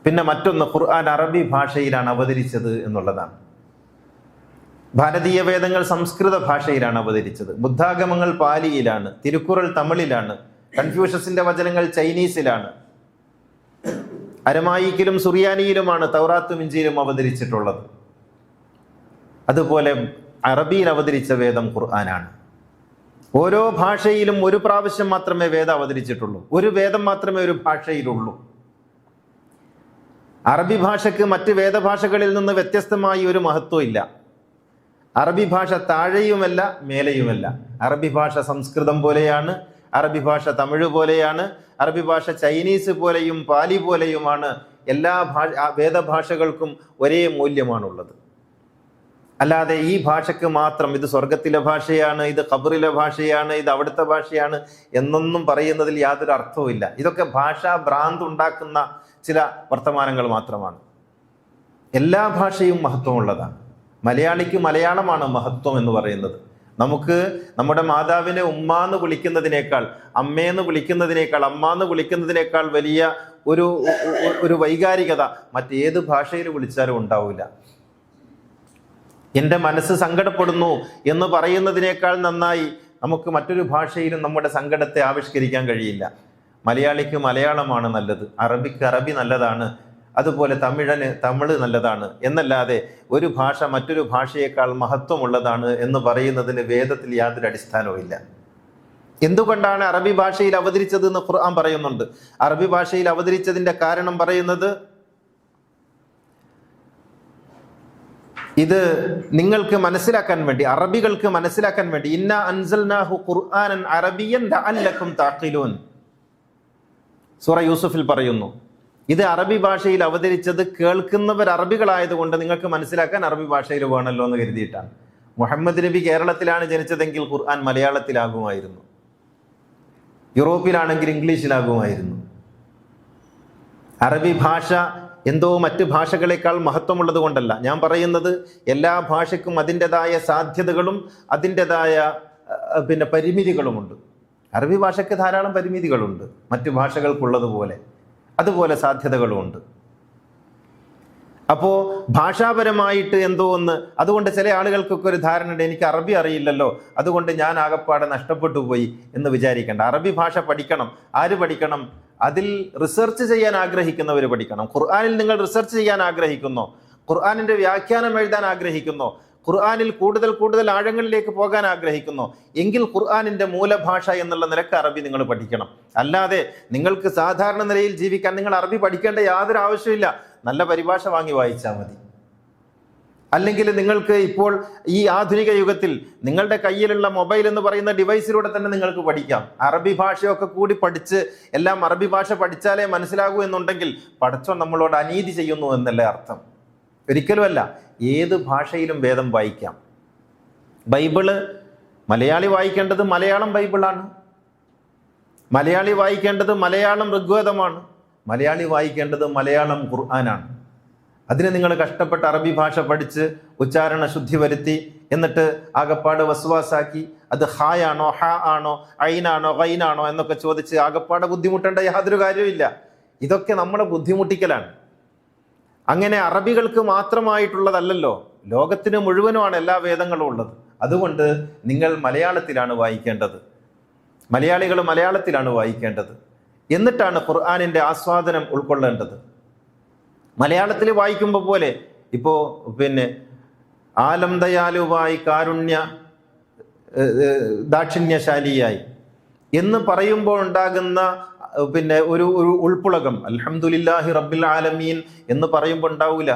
Speaker 1: പിന്നെ മറ്റൊന്ന്, ഖുർആൻ അറബി ഭാഷയിലാണ് അവതരിച്ചത് എന്നുള്ളതാണ്. ഭാരതീയ വേദങ്ങൾ സംസ്കൃത ഭാഷയിലാണ് അവതരിച്ചത്. ബുദ്ധാഗമങ്ങൾ പാലിയിലാണ്, തിരുക്കുറൾ തമിഴിലാണ്, കൺഫ്യൂഷ്യസിന്റെ വചനങ്ങൾ ചൈനീസിലാണ്, അരമായിക്കിലും സുറിയാനിയിലുമാണ് തൗറാത്തും ഇഞ്ചീലും അവതരിച്ചിട്ടുള്ളത്. അതുപോലെ അറബിയിൽ അവതരിച്ച വേദം ഖുർആനാണ്. ഓരോ ഭാഷയിലും ഒരു പ്രാവശ്യം മാത്രമേ വേദം അവതരിച്ചിട്ടുള്ളൂ. ഒരു വേദം മാത്രമേ ഒരു ഭാഷയിലുള്ളൂ. അറബി ഭാഷയ്ക്ക് മറ്റ് വേദഭാഷകളിൽ നിന്ന് വ്യത്യസ്തമായി ഒരു മഹത്വം ഇല്ല. അറബി ഭാഷ താഴെയുമല്ല മേലെയുമല്ല. അറബി ഭാഷ സംസ്കൃതം പോലെയാണ്, അറബി ഭാഷ തമിഴ് പോലെയാണ്, അറബി ഭാഷ ചൈനീസ് പോലെയും പാലി പോലെയുമാണ്. എല്ലാ വേദഭാഷകൾക്കും ഒരേ മൂല്യമാണുള്ളത്. അല്ലാതെ ഈ ഭാഷയ്ക്ക് മാത്രം ഇത് സ്വർഗത്തിലെ ഭാഷയാണ്, ഇത് ഖബറിലെ ഭാഷയാണ്, ഇത് അവിടുത്തെ ഭാഷയാണ് എന്നൊന്നും പറയുന്നതിൽ യാതൊരു അർത്ഥവും ഇല്ല. ഇതൊക്കെ ഭാഷാ ഭ്രാന്ത് ഉണ്ടാക്കുന്ന ചില വർത്തമാനങ്ങൾ മാത്രമാണ്. എല്ലാ ഭാഷയും മഹത്വമുള്ളതാണ്. മലയാളിക്ക് മലയാളമാണ് മഹത്വം എന്ന് പറയുന്നത്. നമുക്ക് നമ്മുടെ മാതാവിനെ ഉമ്മാന്ന് വിളിക്കുന്നതിനേക്കാൾ, അമ്മേന്ന് വിളിക്കുന്നതിനേക്കാൾ, അമ്മാന്ന് വിളിക്കുന്നതിനേക്കാൾ വലിയ ഒരു വൈകാരികത മറ്റേത് ഭാഷയിൽ വിളിച്ചാലും ഉണ്ടാവില്ല. എൻ്റെ മനസ്സ് സങ്കടപ്പെടുന്നു എന്ന് പറയുന്നതിനേക്കാൾ നന്നായി നമുക്ക് മറ്റൊരു ഭാഷയിലും നമ്മുടെ സങ്കടത്തെ ആവിഷ്കരിക്കാൻ കഴിയില്ല. മലയാളിക്ക് മലയാളമാണ് നല്ലത്, അറബിക്ക് അറബി നല്ലതാണ്, അതുപോലെ തമിഴന് തമിഴ് നല്ലതാണ് എന്നല്ലാതെ ഒരു ഭാഷ മറ്റൊരു ഭാഷയേക്കാൾ മഹത്വമുള്ളതാണ് എന്ന് പറയുന്നതിന് വേദത്തിൽ യാതൊരു അടിസ്ഥാനവും ഇല്ല. എന്തുകൊണ്ടാണ് അറബി ഭാഷയിൽ അവതരിച്ചത് എന്ന് ഖുർആൻ പറയുന്നുണ്ട്. അറബി ഭാഷയിൽ അവതരിച്ചതിന്റെ കാരണം പറയുന്നത്, ഇത് നിങ്ങൾക്ക് മനസ്സിലാക്കാൻ വേണ്ടി, അറബികൾക്ക് മനസ്സിലാക്കാൻ വേണ്ടി, ഇന്നാ അൻസൽനാഹു ഖുർആനൻ അറബിയൻ ലഅല്ലക്കും തഅഖിലൂൻ. സൂറ യൂസുഫിൽ പറയുന്നു, ഇത് അറബി ഭാഷയിൽ അവതരിച്ചത് കേൾക്കുന്നവർ അറബികളായതുകൊണ്ട് നിങ്ങൾക്ക് മനസ്സിലാക്കാൻ അറബി ഭാഷയിൽ വേണമല്ലോ എന്ന് കരുതിയിട്ടാണ്. മുഹമ്മദ് നബി കേരളത്തിലാണ് ജനിച്ചതെങ്കിൽ ഖുർആൻ മലയാളത്തിലാകുമായിരുന്നു, യൂറോപ്പിലാണെങ്കിൽ ഇംഗ്ലീഷിലാകുമായിരുന്നു. അറബി ഭാഷ എന്തോ മറ്റ് ഭാഷകളെക്കാൾ മഹത്വമുള്ളത് കൊണ്ടല്ല ഞാൻ പറയുന്നത്. എല്ലാ ഭാഷയ്ക്കും അതിൻ്റെതായ സാധ്യതകളും അതിൻ്റെതായ പരിമിതികളുമുണ്ട്. അറബി ഭാഷയ്ക്ക് ധാരാളം പരിമിതികളുണ്ട്, മറ്റു ഭാഷകൾക്കുള്ളതുപോലെ. അതുപോലെ സാധ്യതകളുമുണ്ട്. അപ്പോൾ ഭാഷാപരമായിട്ട് എന്തോ ഒന്ന്, അതുകൊണ്ട് ചില ആളുകൾക്കൊക്കെ ഒരു ധാരണ ഉണ്ട്, എനിക്ക് അറബി അറിയില്ലല്ലോ, അതുകൊണ്ട് ഞാൻ ആകപ്പാടെ നഷ്ടപ്പെട്ടു പോയി എന്ന് വിചാരിക്കേണ്ട. അറബി ഭാഷ പഠിക്കണം. ആര് പഠിക്കണം? അതിൽ റിസർച്ച് ചെയ്യാൻ ആഗ്രഹിക്കുന്നവർ പഠിക്കണം. ഖുർആനിൽ നിങ്ങൾ റിസർച്ച് ചെയ്യാൻ ആഗ്രഹിക്കുന്നോ? ഖുർആനിന്റെ വ്യാഖ്യാനം എഴുതാൻ ആഗ്രഹിക്കുന്നോ? ഖുർആനിൽ കൂടുതൽ ആഴങ്ങളിലേക്ക് പോകാൻ ആഗ്രഹിക്കുന്നോ? എങ്കിൽ ഖുർആനിന്റെ മൂലഭാഷ എന്നുള്ള നിലക്ക് അറബി നിങ്ങൾ പഠിക്കണം. അല്ലാതെ നിങ്ങൾക്ക് സാധാരണ നിലയിൽ ജീവിക്കാൻ നിങ്ങൾ അറബി പഠിക്കേണ്ട യാതൊരു ആവശ്യമില്ല. നല്ല പരിഭാഷ വാങ്ങി വായിച്ചാൽ മതി. അല്ലെങ്കിൽ നിങ്ങൾക്ക് ഇപ്പോൾ ഈ ആധുനിക യുഗത്തിൽ നിങ്ങളുടെ കയ്യിലുള്ള മൊബൈൽ എന്ന് പറയുന്ന ഡിവൈസിലൂടെ തന്നെ നിങ്ങൾക്ക് പഠിക്കാം. അറബി ഭാഷയൊക്കെ കൂടി പഠിച്ച് എല്ലാം അറബി ഭാഷ പഠിച്ചാലേ മനസ്സിലാകൂ എന്നുണ്ടെങ്കിൽ പടച്ചോൻ നമ്മളോട് അനീതി ചെയ്യുന്നു എന്നല്ലേ അർത്ഥം? ഒരിക്കലുമല്ല. ഏത് ഭാഷയിലും വേദം വായിക്കാം. ബൈബിള് മലയാളി വായിക്കേണ്ടത് മലയാളം ബൈബിളാണ്, മലയാളി വായിക്കേണ്ടത് മലയാളം ഋഗ്വേദമാണ്, മലയാളി വായിക്കേണ്ടത് മലയാളം ഖുർആനാണ്. അതിന് നിങ്ങൾ കഷ്ടപ്പെട്ട് അറബി ഭാഷ പഠിച്ച് ഉച്ചാരണ ശുദ്ധി വരുത്തി എന്നിട്ട് ആകപ്പാട് വസ്വാസാക്കി അത് ഹായാണോ ഹ ആണോ ഐനാണോ ഗൈനാണോ എന്നൊക്കെ ചോദിച്ച് ആകപ്പാട് ബുദ്ധിമുട്ടേണ്ട യാതൊരു കാര്യമില്ല. ഇതൊക്കെ നമ്മളെ ബുദ്ധിമുട്ടിക്കലാണ്. അങ്ങനെ അറബികൾക്ക് മാത്രമായിട്ടുള്ളതല്ലല്ലോ, ലോകത്തിന് മുഴുവനുമാണ് എല്ലാ വേദങ്ങളും ഉള്ളത്. അതുകൊണ്ട് നിങ്ങൾ മലയാളത്തിലാണ് വായിക്കേണ്ടത്, മലയാളികൾ മലയാളത്തിലാണ് വായിക്കേണ്ടത്. എന്നിട്ടാണ് ഖുർആനിൻ്റെ ആസ്വാദനം ഉൾക്കൊള്ളേണ്ടത്. മലയാളത്തിൽ വായിക്കുമ്പോൾ പോലെ ഇപ്പോൾ ആലം ദയാലുവായി കാരുണ്യ ദാക്ഷിണ്യശാലിയായി എന്ന് പറയുമ്പോൾ ഉണ്ടാകുന്ന ഒരു ഉൾപ്പുളകം അൽഹംദുലില്ലാഹി റബ്ബിൽ ആലമീൻ എന്ന് പറയുമ്പോൾ ഉണ്ടാവില്ല.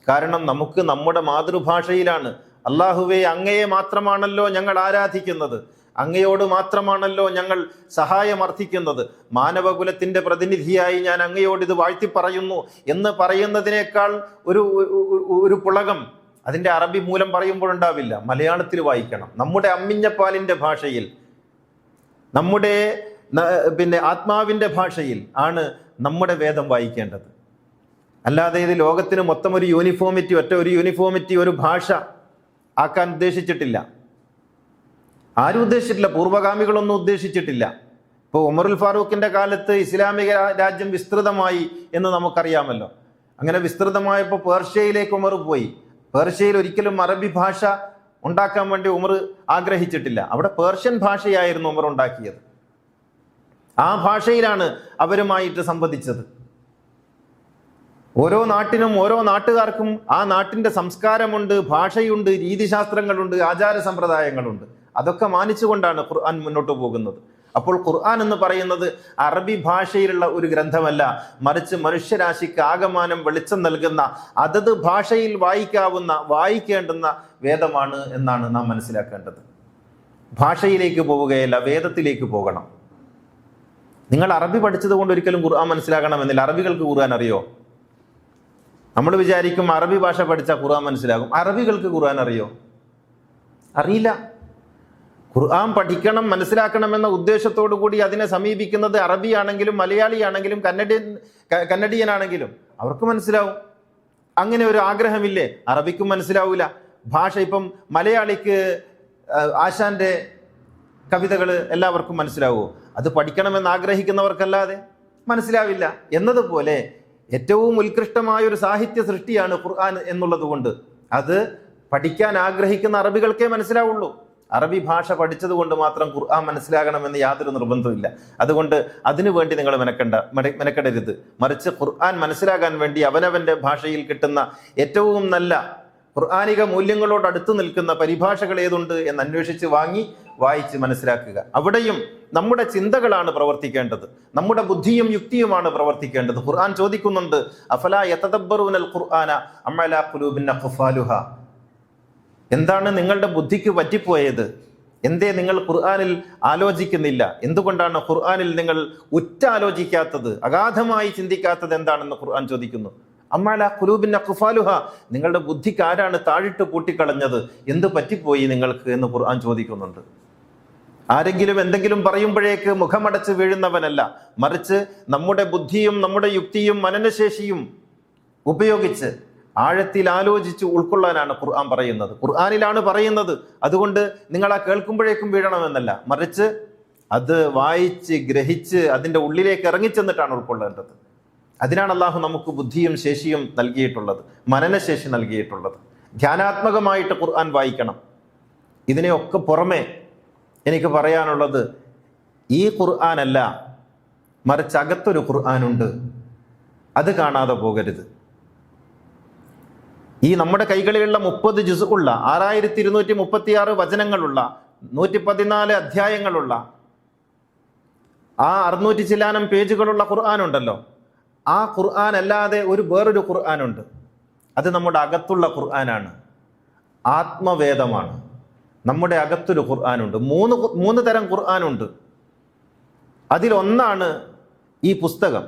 Speaker 1: കാരണം നമുക്ക് നമ്മുടെ മാതൃഭാഷയിലാണ് അല്ലാഹുവേ അങ്ങയെ മാത്രമാണല്ലോ ഞങ്ങൾ ആരാധിക്കുന്നത്, അങ്ങയോട് മാത്രമാണല്ലോ ഞങ്ങൾ സഹായം അർത്ഥിക്കുന്നത്, മാനവകുലത്തിൻ്റെ പ്രതിനിധിയായി ഞാൻ അങ്ങയോട് ഇത് വാഴ്ത്തി പറയുന്നു എന്ന് പറയുന്നതിനേക്കാൾ ഒരു പുളകം അതിൻ്റെ അറബി മൂലം പറയുമ്പോഴുണ്ടാവില്ല. മലയാളത്തിൽ വായിക്കണം, നമ്മുടെ അമ്മിഞ്ഞപ്പാലിൻ്റെ ഭാഷയിൽ, നമ്മുടെ ആത്മാവിൻ്റെ ഭാഷയിൽ ആണ് നമ്മുടെ വേദം വായിക്കേണ്ടത്. അല്ലാതെ ഇത് ലോകത്തിന് മൊത്തം ഒരു യൂണിഫോമിറ്റി, ഒരു യൂണിഫോമിറ്റി, ഒരു ഭാഷ ആക്കാൻ ഉദ്ദേശിച്ചിട്ടില്ല. ആരും ഉദ്ദേശിച്ചിട്ടില്ല, പൂർവ്വഗാമികളൊന്നും ഉദ്ദേശിച്ചിട്ടില്ല. ഇപ്പോൾ ഉമറുൽ ഫാറൂഖിൻ്റെ കാലത്ത് ഇസ്ലാമിക രാജ്യം വിസ്തൃതമായി എന്ന് നമുക്കറിയാമല്ലോ. അങ്ങനെ വിസ്തൃതമായപ്പോൾ പേർഷ്യയിലേക്ക് ഉമർ പോയി. പേർഷ്യയിൽ ഒരിക്കലും അറബി ഭാഷ ഉണ്ടാക്കാൻ വേണ്ടി ഉമർ ആഗ്രഹിച്ചിട്ടില്ല. അവിടെ പേർഷ്യൻ ഭാഷയായിരുന്നു ഉമർ ഉണ്ടാക്കിയത്. ആ ഭാഷയിലാണ് അവരുമായിട്ട് സംവദിച്ചത്. ഓരോ നാട്ടിനും ഓരോ നാട്ടുകാർക്കും ആ നാട്ടിൻ്റെ സംസ്കാരമുണ്ട്, ഭാഷയുണ്ട്, രീതിശാസ്ത്രങ്ങളുണ്ട്, ആചാര സമ്പ്രദായങ്ങളുണ്ട്. അതൊക്കെ മാനിച്ചുകൊണ്ടാണ് ഖുർആൻ മുന്നോട്ട് പോകുന്നത്. അപ്പോൾ ഖുർആൻ എന്ന് പറയുന്നത് അറബി ഭാഷയിലുള്ള ഒരു ഗ്രന്ഥമല്ല, മറിച്ച് മനുഷ്യരാശിക്ക് ആകമാനം വെളിച്ചം നൽകുന്ന അതത് ഭാഷയിൽ വായിക്കേണ്ടുന്ന വേദമാണ് എന്നാണ് നാം മനസ്സിലാക്കേണ്ടത്. ഭാഷയിലേക്ക് പോവുകയല്ല, വേദത്തിലേക്ക് പോകണം. നിങ്ങൾ അറബി പഠിച്ചത് കൊണ്ട് ഒരിക്കലും ഖുർആൻ മനസ്സിലാകണമെന്നില്ല. അറബികൾക്ക് ഖുർആൻ അറിയോ? നമ്മൾ വിചാരിക്കും അറബി ഭാഷ പഠിച്ചാൽ ഖുർആൻ മനസ്സിലാകും. അറബികൾക്ക് ഖുർആൻ അറിയോ? അറിയില്ല. ഖുർആൻ പഠിക്കണം, മനസ്സിലാക്കണമെന്ന ഉദ്ദേശത്തോടു കൂടി അതിനെ സമീപിക്കുന്നത് അറബിയാണെങ്കിലും മലയാളിയാണെങ്കിലും കന്നഡിയനാണെങ്കിലും അവർക്ക് മനസ്സിലാവും. അങ്ങനെ ഒരു ആഗ്രഹമില്ലേ? അറബിക്കും മനസ്സിലാവില്ല ഭാഷ. ഇപ്പം മലയാളിക്ക് ആശാന്റെ കവിതകൾ എല്ലാവർക്കും മനസ്സിലാവുമോ? അത് പഠിക്കണമെന്ന് ആഗ്രഹിക്കുന്നവർക്കല്ലാതെ മനസ്സിലാവില്ല. എന്നതുപോലെ ഏറ്റവും ഉത്കൃഷ്ടമായൊരു സാഹിത്യ സൃഷ്ടിയാണ് ഖുർആൻ എന്നുള്ളത് കൊണ്ട് അത് പഠിക്കാൻ ആഗ്രഹിക്കുന്ന അറബികൾക്കേ മനസ്സിലാവുള്ളൂ. അറബി ഭാഷ പഠിച്ചത് കൊണ്ട് മാത്രം ഖുർആൻ മനസ്സിലാകണമെന്ന് യാതൊരു നിർബന്ധമില്ല. അതുകൊണ്ട് അതിനു വേണ്ടി നിങ്ങൾ മെനക്കെടരുത്. മറിച്ച് ഖുർആൻ മനസ്സിലാകാൻ വേണ്ടി അവനവൻ്റെ ഭാഷയിൽ കിട്ടുന്ന ഏറ്റവും നല്ല ഖുർആനിക മൂല്യങ്ങളോട് അടുത്ത് നിൽക്കുന്ന പരിഭാഷകൾ ഏതുണ്ട് എന്ന് അന്വേഷിച്ച് വായിച്ച് മനസ്സിലാക്കുക. അവിടെയും നമ്മുടെ ചിന്തകളാണ് പ്രവർത്തിക്കേണ്ടത്, നമ്മുടെ ബുദ്ധിയും യുക്തിയുമാണ് പ്രവർത്തിക്കേണ്ടത്. ഖുർആൻ ചോദിക്കുന്നുണ്ട്, അഫലാ യതദബ്ബറൂനൽ ഖുർആന അം അലാ ഖുലൂബിൻ അഖ്ഫാലുഹാ. എന്താണ് നിങ്ങളുടെ ബുദ്ധിക്ക് പറ്റിപ്പോയത്? എന്തേ നിങ്ങൾ ഖുർആനിൽ ആലോചിക്കുന്നില്ല? എന്തുകൊണ്ടാണ് ഖുർആനിൽ നിങ്ങൾ ഉറ്റാലോചിക്കാത്തത്, അഗാധമായി ചിന്തിക്കാത്തത് എന്താണെന്ന് ഖുർആൻ ചോദിക്കുന്നു. അമ്മാല ഖുലൂബിൻ അഖ്ഫാലുഹ, നിങ്ങളുടെ ബുദ്ധിക്ക് ആരാണ് താഴിട്ട് പൂട്ടിക്കളഞ്ഞത്? എന്ത് പറ്റിപ്പോയി നിങ്ങൾക്ക് എന്ന് ഖുർആൻ ചോദിക്കുന്നുണ്ട്. ആരെങ്കിലും എന്തെങ്കിലും പറയുമ്പോഴേക്ക് മുഖമടച്ച് വീഴുന്നവനല്ല, മറിച്ച് നമ്മുടെ ബുദ്ധിയും നമ്മുടെ യുക്തിയും മനനശേഷിയും ഉപയോഗിച്ച് ആഴത്തിൽ ആലോചിച്ച് ഉൾക്കൊള്ളാനാണ് ഖുർആൻ പറയുന്നത്. ഖുർആനിലാണ് പറയുന്നത്. അതുകൊണ്ട് നിങ്ങൾ ആ കേൾക്കുമ്പോഴേക്കും വീഴണമെന്നല്ല, മറിച്ച് അത് വായിച്ച് ഗ്രഹിച്ച് അതിൻ്റെ ഉള്ളിലേക്ക് ഇറങ്ങിച്ചെന്നിട്ടാണ് ഉൾക്കൊള്ളേണ്ടത്. അതിനാണ് അള്ളാഹു നമുക്ക് ബുദ്ധിയും ശേഷിയും നൽകിയിട്ടുള്ളത്, മനനശേഷി നൽകിയിട്ടുള്ളത്. ധ്യാനാത്മകമായിട്ട് ഖുർആൻ വായിക്കണം. ഇതിനെയൊക്കെ പുറമെ എനിക്ക് പറയാനുള്ളത്, ഈ ഖുർആനല്ല, മറിച്ച് അകത്തൊരു ഖുർആനുണ്ട്, അത് കാണാതെ പോകരുത്. ഈ നമ്മുടെ കൈകളിലുള്ള 30 ജുസുള്ള 6236 വചനങ്ങളുള്ള 114 അധ്യായങ്ങളുള്ള ആ 600 ചില്ലാനം പേജുകളുള്ള ഖുർആൻ ഉണ്ടല്ലോ, ആ ഖുർആൻ അല്ലാതെ വേറൊരു ഖുർആനുണ്ട്. അത് നമ്മുടെ അകത്തുള്ള ഖുർആനാണ്, ആത്മവേദമാണ്. നമ്മുടെ അകത്തൊരു ഖുർആനുണ്ട്. മൂന്ന് തരം ഖുർആനുണ്ട്. അതിലൊന്നാണ് ഈ പുസ്തകം.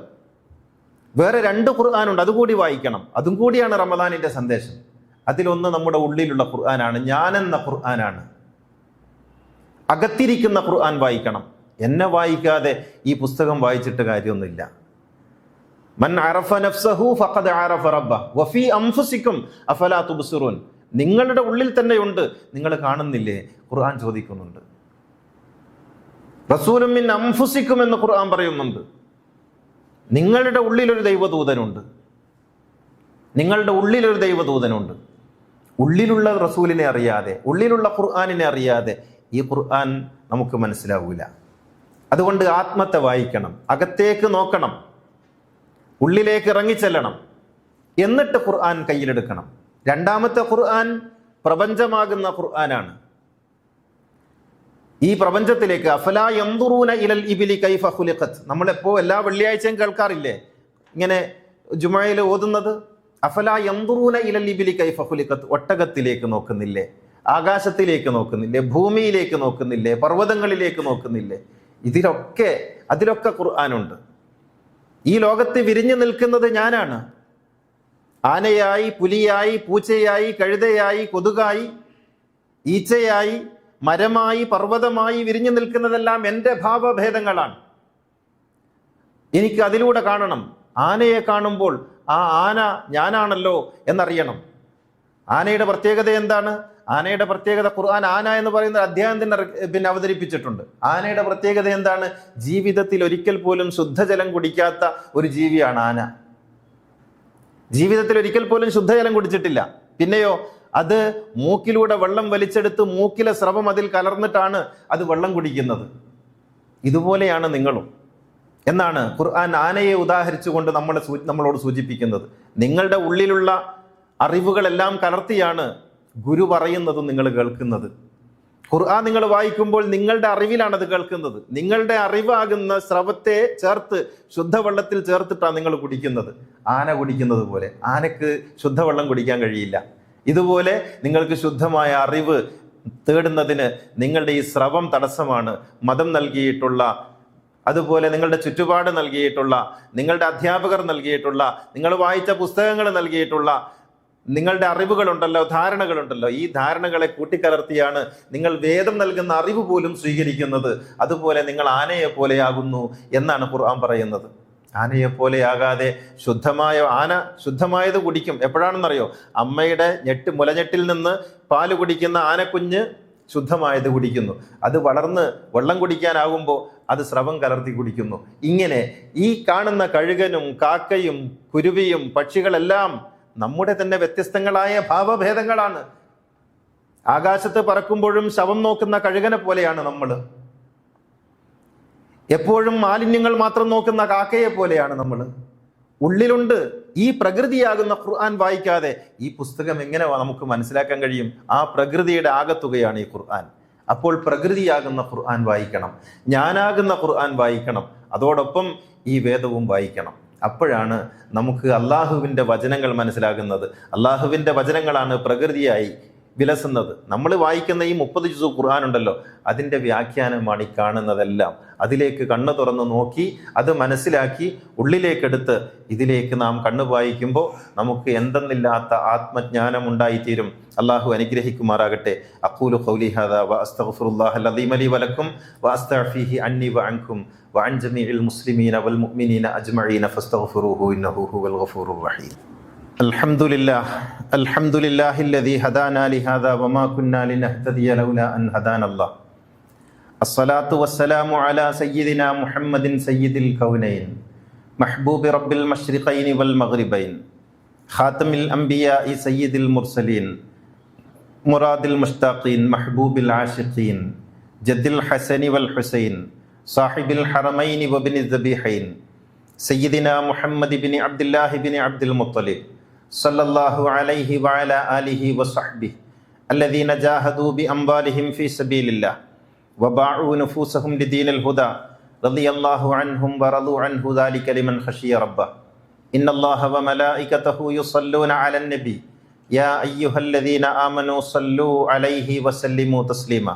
Speaker 1: വേറെ 2 ഖുർആനുണ്ട്, അതുകൂടി വായിക്കണം. അതും കൂടിയാണ് റമദാനിൻ്റെ സന്ദേശം. അതിലൊന്ന് നമ്മുടെ ഉള്ളിലുള്ള ഖുർആനാണ്, ഞാനെന്ന ഖുർആനാണ്. അകത്തിരിക്കുന്ന ഖുർആൻ വായിക്കണം. എന്നെ വായിക്കാതെ ഈ പുസ്തകം വായിച്ചിട്ട് കാര്യമൊന്നുമില്ല. മൻ അറഫ നഫ്സഹു ഫഖദ് അറഫ റബ്ബഹു വഫീ അൻഫുസികും അഫലാ തുബ്സിറൂൻ. നിങ്ങളുടെ ഉള്ളിൽ തന്നെയുണ്ട്, നിങ്ങൾ കാണുന്നില്ലേ? ഖുർആൻ ചോദിക്കുന്നുണ്ട്. റസൂലും മിൻ അൻഫുസികും എന്ന് ഖുർആൻ പറയുന്നുണ്ട്. നിങ്ങളുടെ ഉള്ളിലൊരു ദൈവദൂതനുണ്ട്, നിങ്ങളുടെ ഉള്ളിലൊരു ദൈവദൂതനുണ്ട്. ഉള്ളിലുള്ള റസൂലിനെ അറിയാതെ, ഉള്ളിലുള്ള ഖുർആനിനെ അറിയാതെ ഈ ഖുർആൻ നമുക്ക് മനസ്സിലാവൂല. അതുകൊണ്ട് ആത്മത്തെ വായിക്കണം, അകത്തേക്ക് നോക്കണം, ഉള്ളിലേക്ക് ഇറങ്ങിച്ചെല്ലണം, എന്നിട്ട് ഖുർആൻ കയ്യിലെടുക്കണം. രണ്ടാമത്തെ ഖുർആൻ പ്രപഞ്ചമാകുന്ന ഖുർആനാണ്. ഈ പ്രപഞ്ചത്തിലേക്ക് അഫലാ യൻദുറൂന ഇലൽ ഇബിലി കൈഫ ഖുലിഖത്, നമ്മളെപ്പോ എല്ലാ വെള്ളിയാഴ്ചയും കേൾക്കാറില്ലേ ഇങ്ങനെ ജുമഅയിൽ ഓതുന്നത്? അഫലാ യൻദുറൂന ഇലൽ ഇബിലി കൈഫ ഖുലിഖത്. ഒട്ടകത്തിലേക്ക് നോക്കുന്നില്ലേ? ആകാശത്തിലേക്ക് നോക്കുന്നില്ലേ? ഭൂമിയിലേക്ക് നോക്കുന്നില്ലേ? പർവ്വതങ്ങളിലേക്ക് നോക്കുന്നില്ലേ? അതിലൊക്കെ ഖുർആനുണ്ട്. ഈ ലോകത്ത് വിരിഞ്ഞു നിൽക്കുന്നത് ഞാനാണ്. ആനയായി, പുലിയായി, പൂച്ചയായി, കഴുതയായി, കൊതുകായി, ഈച്ചയായി, മരമായി, പർവ്വതമായി വിരിഞ്ഞു നിൽക്കുന്നതെല്ലാം എൻ്റെ ഭാവഭേദങ്ങളാണ്. എനിക്ക് അതിലൂടെ കാണണം. ആനയെ കാണുമ്പോൾ ആ ആന ഞാനാണല്ലോ എന്നറിയണം. ആനയുടെ പ്രത്യേകത എന്താണ്? ആനയുടെ പ്രത്യേകത ഖുർആൻ ആന എന്ന് പറയുന്ന അധ്യായം തന്നെ അവതരിപ്പിച്ചിട്ടുണ്ട്. ആനയുടെ പ്രത്യേകത എന്താണ്? ജീവിതത്തിൽ ഒരിക്കൽ പോലും ശുദ്ധജലം കുടിക്കാത്ത ഒരു ജീവിയാണ് ആന. ജീവിതത്തിൽ ഒരിക്കൽ പോലും ശുദ്ധജലം കുടിച്ചിട്ടില്ല. പിന്നെയോ അത് മൂക്കിലൂടെ വെള്ളം വലിച്ചെടുത്ത് മൂക്കിലെ സ്രവം അതിൽ കലർന്നിട്ടാണ് അത് വെള്ളം കുടിക്കുന്നത്. ഇതുപോലെയാണ് നിങ്ങളും എന്നാണ് ഖുർആൻ ആനയെ ഉദാഹരിച്ചുകൊണ്ട് നമ്മളോട് സൂചിപ്പിക്കുന്നത്. നിങ്ങളുടെ ഉള്ളിലുള്ള അറിവുകളെല്ലാം കലർത്തിയാണ് ഗുരു പറയുന്നതും നിങ്ങൾ കേൾക്കുന്നത്. ഖുർആൻ നിങ്ങൾ വായിക്കുമ്പോൾ നിങ്ങളുടെ അറിവിലാണ് അത് കേൾക്കുന്നത്. നിങ്ങളുടെ അറിവാകുന്ന സ്രവത്തെ ചേർത്ത് ശുദ്ധവെള്ളത്തിൽ ചേർത്തിട്ടാണ് നിങ്ങൾ കുടിക്കുന്നത്. ആന കുടിക്കുന്നത് പോലെ. ആനക്ക് ശുദ്ധവെള്ളം കുടിക്കാൻ കഴിയില്ല. ഇതുപോലെ നിങ്ങൾക്ക് ശുദ്ധമായ അറിവ് തേടുന്നതിന് നിങ്ങളുടെ ഈ സ്രവം തടസ്സമാണ്. മതം നൽകിയിട്ടുള്ള, അതുപോലെ നിങ്ങളുടെ ചുറ്റുപാട് നൽകിയിട്ടുള്ള, നിങ്ങളുടെ അധ്യാപകർ നൽകിയിട്ടുള്ള, നിങ്ങൾ വായിച്ച പുസ്തകങ്ങൾ നൽകിയിട്ടുള്ള നിങ്ങളുടെ അറിവുകളുണ്ടല്ലോ, ധാരണകളുണ്ടല്ലോ, ഈ ധാരണകളെ കൂട്ടിക്കലർത്തിയാണ് നിങ്ങൾ വേദം നൽകുന്ന അറിവ് പോലും സ്വീകരിക്കുന്നത്. അതുപോലെ നിങ്ങൾ ആനയെ പോലെയാകുന്നു എന്നാണ് ഖുർആൻ പറയുന്നത്. ആനയെ പോലെയാകാതെ ആന ശുദ്ധമായത് കുടിക്കും. എപ്പോഴാണെന്നറിയോ? അമ്മയുടെ മുലഞ്ഞെട്ടിൽ നിന്ന് പാല് കുടിക്കുന്ന ആനക്കുഞ്ഞ് ശുദ്ധമായത് കുടിക്കുന്നു. അത് വളർന്ന് വെള്ളം കുടിക്കാനാകുമ്പോൾ അത് സ്രവം കലർത്തി കുടിക്കുന്നു. ഇങ്ങനെ ഈ കാണുന്ന കഴുകനും കാക്കയും കുരുവിയും പക്ഷികളെല്ലാം നമ്മുടെ തന്നെ വ്യത്യസ്തങ്ങളായ ഭാവഭേദങ്ങളാണ്. ആകാശത്ത് പറക്കുമ്പോഴും ശവം നോക്കുന്ന കഴുകനെ പോലെയാണ് നമ്മൾ. എപ്പോഴും മാലിന്യങ്ങൾ മാത്രം നോക്കുന്ന കാക്കയെ പോലെയാണ് നമ്മൾ. ഉള്ളിലുണ്ട് ഈ പ്രകൃതിയാകുന്ന ഖുർആൻ വായിക്കാതെ ഈ പുസ്തകം എങ്ങനെ നമുക്ക് മനസ്സിലാക്കാൻ കഴിയും? ആ പ്രകൃതിയുടെ ആകത്തുകയാണ് ഈ ഖുർആൻ. അപ്പോൾ പ്രകൃതിയാകുന്ന ഖുർആൻ വായിക്കണം, ഞാനാകുന്ന ഖുർആൻ വായിക്കണം, അതോടൊപ്പം ഈ വേദവും വായിക്കണം. അപ്പോഴാണ് നമുക്ക് അള്ളാഹുവിൻ്റെ വചനങ്ങൾ മനസ്സിലാകുന്നത്. അള്ളാഹുവിൻ്റെ വചനങ്ങളാണ് പ്രകൃതിയായി വിലസുന്നത്. നമ്മൾ വായിക്കുന്ന ഈ 30 ജുസു ഖുർആൻ ഉണ്ടല്ലോ, അതിൻ്റെ വ്യാഖ്യാനമാണ് ഈ കാണുന്നതെല്ലാം. അതിലേക്ക് കണ്ണു തുറന്ന് നോക്കി അത് മനസ്സിലാക്കി ഉള്ളിലേക്കെടുത്ത് ഇതിലേക്ക് നാം കണ്ണു വായിക്കുമ്പോൾ നമുക്ക് എന്തെന്നില്ലാത്ത ആത്മജ്ഞാനം ഉണ്ടായിത്തീരും. അള്ളാഹു അനുഗ്രഹിക്കുമാറാകട്ടെ. അഖൂലു ഖൗലി ഹാദാ വ അസ്തഗ്ഫിറുല്ലാഹൽ അദീമ ലി വലക്കും വ അസ്തഗ്ഫിഹി അന്നി വ അൻകും വ അൻ ജമീഇൽ മുസ്ലിമീന വൽ മുഅ്മിനീന അജ്മഈന ഫസ്തഗ്ഫിറൂഹു ഇന്നഹു ഹുവൽ ഗഫൂറുർ റഹീം. അൽഹംദുലില്ലാഹില്ലദീ ഹദാനാ ലിഹാദാ വമാ കുന്നാ ലിനഹ്തദിയ ലൗലാ അൻ ഹദാനല്ലാഹ്. അസ്സലാത്തു വസ്സലാമു അലാ സയ്യിദിനാ മുഹമ്മദിൻ സയ്യിദിൽ കൗനൈൻ മഹ്ബൂബി റബ്ബിൽ മശ്രിഖൈനി വൽ മഗ്രിബൈൻ ഖാതമിൽ അംബിയാഇ സയ്യിദിൽ മുർസലീൻ മുറാദിൽ മുഷ്താഖീൻ മഹ്ബൂബിൽ ആശിഖീൻ ജദ്ദിൽ ഹസനി വൽ ഹുസൈൻ സാഹിബിൽ ഹറമൈനി വബ്നി ദബീഹൈൻ സയ്യിദിനാ മുഹമ്മദ് ഇബ്നി അബ്ദുല്ലാഹി ഇബ്നി അബ്ദുൽ മുത്തലിബ് സല്ലല്ലാഹു അലൈഹി വഅലാ ആലിഹി വസഹ്ബിഹി അല്ലദീന ജാഹദൂ ബിഅംവാലിഹിം ഫീ സബീലില്ലാഹ് വബാഉ നുഫൂസഹും ലിദീനിൽ ഹുദാ റളിയല്ലാഹു അൻഹും വറളു അൻഹു ദാലിക ലിമൻ ഖശിയ റബ്ബഹു. ഇന്നല്ലാഹ വമലായികതഹു യുസല്ലൂന അലൻ നബി യാ അയ്യുഹല്ലദീന ആമനൂ സല്ലൂ അലൈഹി വസല്ലിമു തസ്ലീമ.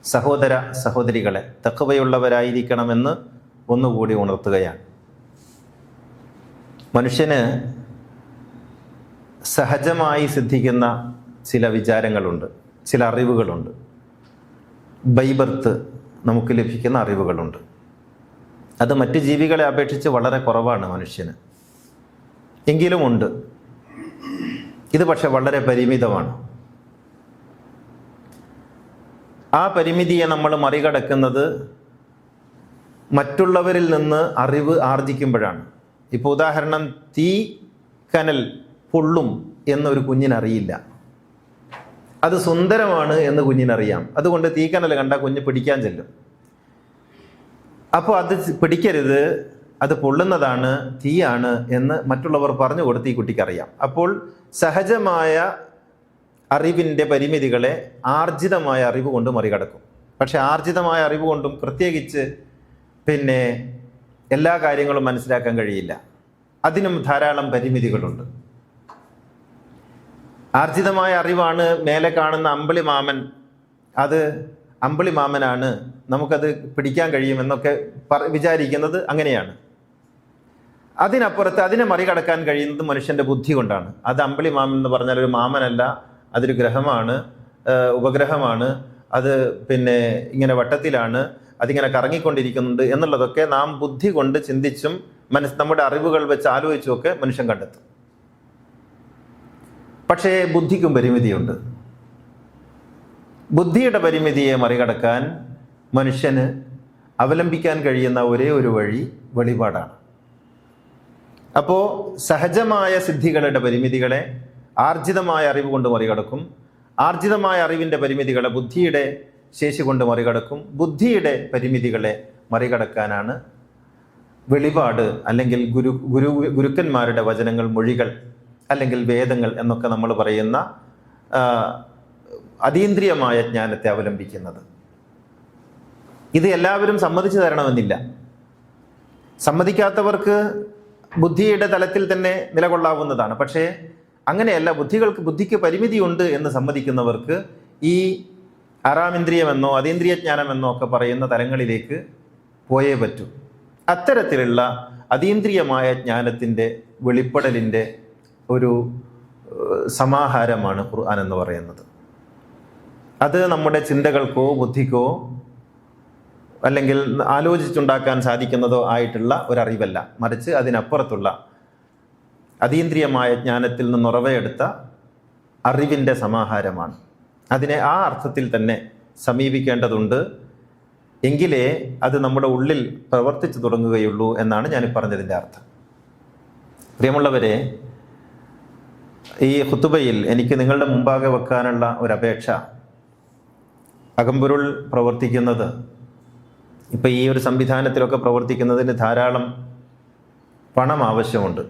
Speaker 1: സഹോദര സഹോദരികളെ, തഖ്വയുള്ളവരായിരിക്കണമെന്ന് ഒന്നുകൂടി ഉണർത്തുകയാണ്. മനുഷ്യന് സഹജമായി സിദ്ധിക്കുന്ന ചില വിചാരങ്ങളുണ്ട്, ചില അറിവുകളുണ്ട്. ബൈബർത്ത് നമുക്ക് ലഭിക്കുന്ന അറിവുകളുണ്ട്. അത് മറ്റ് ജീവികളെ അപേക്ഷിച്ച് വളരെ കുറവാണ് മനുഷ്യന്. എങ്കിലും ഉണ്ട്. ഇത് പക്ഷെ വളരെ പരിമിതമാണ്. ആ പരിമിതിയെ നമ്മൾ മറികടക്കുന്നത് മറ്റുള്ളവരിൽ നിന്ന് അറിവ് ആർജിക്കുമ്പോഴാണ്. ഇപ്പോൾ ഉദാഹരണം, തീ കനൽ പൊള്ളും എന്നൊരു കുഞ്ഞിനറിയില്ല. അത് സുന്ദരമാണ് എന്ന് കുഞ്ഞിനറിയാം. അതുകൊണ്ട് തീക്കനൽ കണ്ടാൽ കുഞ്ഞ് പിടിക്കാൻ ചെല്ലും. അപ്പോൾ അത് പിടിക്കരുത്, അത് പൊള്ളുന്നതാണ്, തീയാണ് എന്ന് മറ്റുള്ളവർ പറഞ്ഞു കൊടുത്ത് ഈ കുട്ടിക്കറിയാം. അപ്പോൾ സഹജമായ അറിവിൻ്റെ പരിമിതികളെ ആർജിതമായ അറിവ് കൊണ്ട് മറികടക്കും. പക്ഷെ ആർജിതമായ അറിവ് കൊണ്ടും പ്രത്യേകിച്ച് എല്ലാ കാര്യങ്ങളും മനസ്സിലാക്കാൻ കഴിയില്ല. അതിനും ധാരാളം പരിമിതികളുണ്ട്. ആർജിതമായ അറിവാണ് മേലെ കാണുന്ന അമ്പിളി മാമൻ, അത് അമ്പിളി മാമനാണ്, നമുക്കത് പിടിക്കാൻ കഴിയുമെന്നൊക്കെ വിചാരിക്കുന്നത് അങ്ങനെയാണ്. അതിനപ്പുറത്ത് അതിനെ മറികടക്കാൻ കഴിയുന്നത് മനുഷ്യൻ്റെ ബുദ്ധി കൊണ്ടാണ്. അത് അമ്പിളി മാമൻ എന്ന് പറഞ്ഞാൽ ഒരു മാമനല്ല, അതൊരു ഗ്രഹമാണ്, ഉപഗ്രഹമാണ്, അത് ഇങ്ങനെ വട്ടത്തിലാണ്, അതിങ്ങനെ കറങ്ങിക്കൊണ്ടിരിക്കുന്നുണ്ട് എന്നുള്ളതൊക്കെ നാം ബുദ്ധി കൊണ്ട് ചിന്തിച്ചും നമ്മുടെ അറിവുകൾ വെച്ച് ആലോചിച്ചുമൊക്കെ മനുഷ്യൻ കണ്ടെത്തും. പക്ഷേ ബുദ്ധിക്കും പരിമിതിയുണ്ട്. ബുദ്ധിയുടെ പരിമിതിയെ മറികടക്കാൻ മനുഷ്യന് അവലംബിക്കാൻ കഴിയുന്ന ഒരേ ഒരു വഴി വെളിപാടാണ്. അപ്പോൾ സഹജമായ സിദ്ധികളുടെ പരിമിതികളെ ആർജിതമായ അറിവ് കൊണ്ട് മറികടക്കും. ആർജിതമായ അറിവിൻ്റെ പരിമിതികളെ ബുദ്ധിയുടെ ശേഷി കൊണ്ട് മറികടക്കും. ബുദ്ധിയുടെ പരിമിതികളെ മറികടക്കാനാണ് വെളിപാട്, അല്ലെങ്കിൽ ഗുരുക്കന്മാരുടെ വചനങ്ങൾ, മൊഴികൾ, അല്ലെങ്കിൽ വേദങ്ങൾ എന്നൊക്കെ നമ്മൾ പറയുന്ന അതീന്ദ്രിയമായ ജ്ഞാനത്തെ അവലംബിക്കുന്നത്. ഇത് എല്ലാവരും സമ്മതിച്ചു തരണമെന്നില്ല. സമ്മതിക്കാത്തവർക്ക് ബുദ്ധിയുടെ തലത്തിൽ തന്നെ നിലകൊള്ളാവുന്നതാണ്. പക്ഷേ അങ്ങനെയല്ല, ബുദ്ധിക്ക് പരിമിതിയുണ്ട് എന്ന് സമ്മതിക്കുന്നവർക്ക് ഈ ആറാമിന്ദ്രിയമെന്നോ അതീന്ദ്രിയ ജ്ഞാനമെന്നോ ഒക്കെ പറയുന്ന തലങ്ങളിലേക്ക് പോയേ പറ്റൂ. അത്തരത്തിലുള്ള അതീന്ദ്രിയമായ ജ്ഞാനത്തിൻ്റെ വെളിപ്പെടലിൻ്റെ ഒരു സമാഹാരമാണ് ഖുർആൻ എന്ന് പറയുന്നത്. അത് നമ്മുടെ ചിന്തകൾക്കോ ബുദ്ധിക്കോ അല്ലെങ്കിൽ ആലോചിച്ചുണ്ടാക്കാൻ സാധിക്കുന്നതോ ആയിട്ടുള്ള ഒരറിവല്ല, മറിച്ച് അതിനപ്പുറത്തുള്ള അതീന്ദ്രിയമായ ജ്ഞാനത്തിൽ നിന്ന് ഉറവയെടുത്ത അറിവിൻ്റെ സമാഹാരമാണ്. അതിനെ ആ അർത്ഥത്തിൽ തന്നെ സമീപിക്കേണ്ടതുണ്ട്. എങ്കിലേ അത് നമ്മുടെ ഉള്ളിൽ പ്രവർത്തിച്ചു തുടങ്ങുകയുള്ളൂ എന്നാണ് ഞാൻ പറഞ്ഞതിൻ്റെ അർത്ഥം. പ്രിയമുള്ളവരെ, ഈ ഖുതുബയിൽ എനിക്ക് നിങ്ങളുടെ മുമ്പാകെ വെക്കാനുള്ള ഒരപേക്ഷ, അകമ്പൊരുൾ പ്രവർത്തിക്കുന്നത്, ഇപ്പം ഈ ഒരു സംവിധാനത്തിലൊക്കെ പ്രവർത്തിക്കുന്നതിന് ധാരാളം പണം ആവശ്യമുണ്ട്.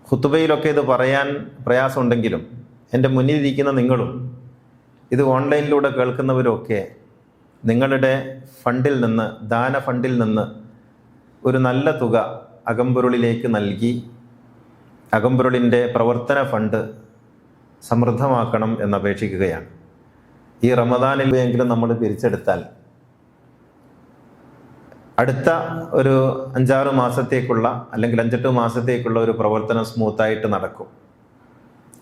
Speaker 1: ഖുതുബയിലൊക്കെ ഇത് പറയാൻ പ്രയാസമുണ്ടെങ്കിലും എൻ്റെ മുന്നിലിരിക്കുന്ന നിങ്ങളും ഇത് ഓൺലൈനിലൂടെ കേൾക്കുന്നവരൊക്കെ നിങ്ങളുടെ ഫണ്ടിൽ നിന്ന്, ദാന ഫണ്ടിൽ നിന്ന് ഒരു നല്ല തുക അകമ്പൊരുളിലേക്ക് നൽകി അകമ്പൊരുളിൻ്റെ പ്രവർത്തന ഫണ്ട് സമൃദ്ധമാക്കണം എന്നപേക്ഷിക്കുകയാണ്. ഈ റമദാനിലെങ്കിലും നമ്മൾ പിരിച്ചെടുത്താൽ അടുത്ത ഒരു 5-6 മാസത്തേക്കുള്ള അല്ലെങ്കിൽ 5-8 മാസത്തേക്കുള്ള ഒരു പ്രവർത്തനം സ്മൂത്തായിട്ട് നടക്കും.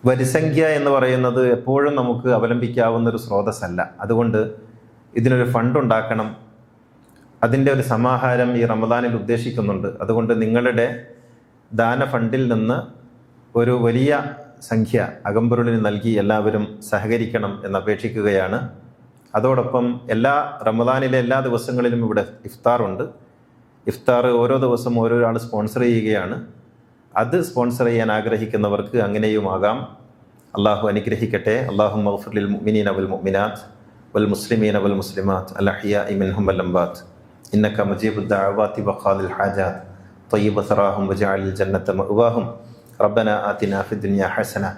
Speaker 1: വരിസംഖ്യ എന്ന് പറയുന്നത് എപ്പോഴും നമുക്ക് അവലംബിക്കാവുന്ന ഒരു സ്രോതസ്സല്ല. അതുകൊണ്ട് ഇതിനൊരു ഫണ്ട് ഉണ്ടാക്കണം. അതിൻ്റെ ഒരു സമാഹാരം ഈ റമദാനിൽ ഉദ്ദേശിക്കുന്നുണ്ട്. അതുകൊണ്ട് നിങ്ങളുടെ ദാന ഫണ്ടിൽ നിന്ന് ഒരു വലിയ സംഖ്യ അകമ്പൊരുളിന് നൽകി എല്ലാവരും സഹകരിക്കണം എന്നപേക്ഷിക്കുകയാണ്. അതോടൊപ്പം റമദാനിലെ എല്ലാ ദിവസങ്ങളിലും ഇവിടെ ഇഫ്താറുണ്ട്. ഇഫ്താർ ഓരോ ദിവസം ഓരോരാൾ സ്പോൺസർ ചെയ്യുകയാണ്. അത് സ്പോൺസർ ചെയ്യാൻ ആഗ്രഹിക്കുന്നവർക്ക് അങ്ങനെയുമാകാം. അള്ളാഹു അനുഗ്രഹിക്കട്ടെ. അല്ലാഹുമ്മ ഗ്ഫിർ ലിൽ മുഅ്മിനീന വൽ മുഅ്മിനാത്ത് വൽ മുസ്ലിമീന വൽ മുസ്ലിമാത്ത് അൽ അഹ്യാഇ മിൻഹും വൽ അംവാത്ത് ഇന്നക മുജീബുദ് ദഅവാതി വഖാദിൽ ഹാജാത്ത് طيب ثراهم وجعل الجنة مأواهم ربنا آتنا في الدنيا حسنة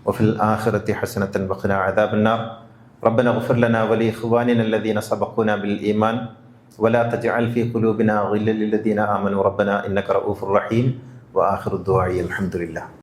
Speaker 1: وفي الآخرة حسنة وقنا عذاب النار ربنا اغفر لنا ولإخواننا الذين سبقونا بالإيمان ولا تجعل في قلوبنا غلا للذين آمنوا ربنا إنك رؤوف رحيم വആഖിറു ദുആഇ അൽഹംദുലില്ലാഹ്.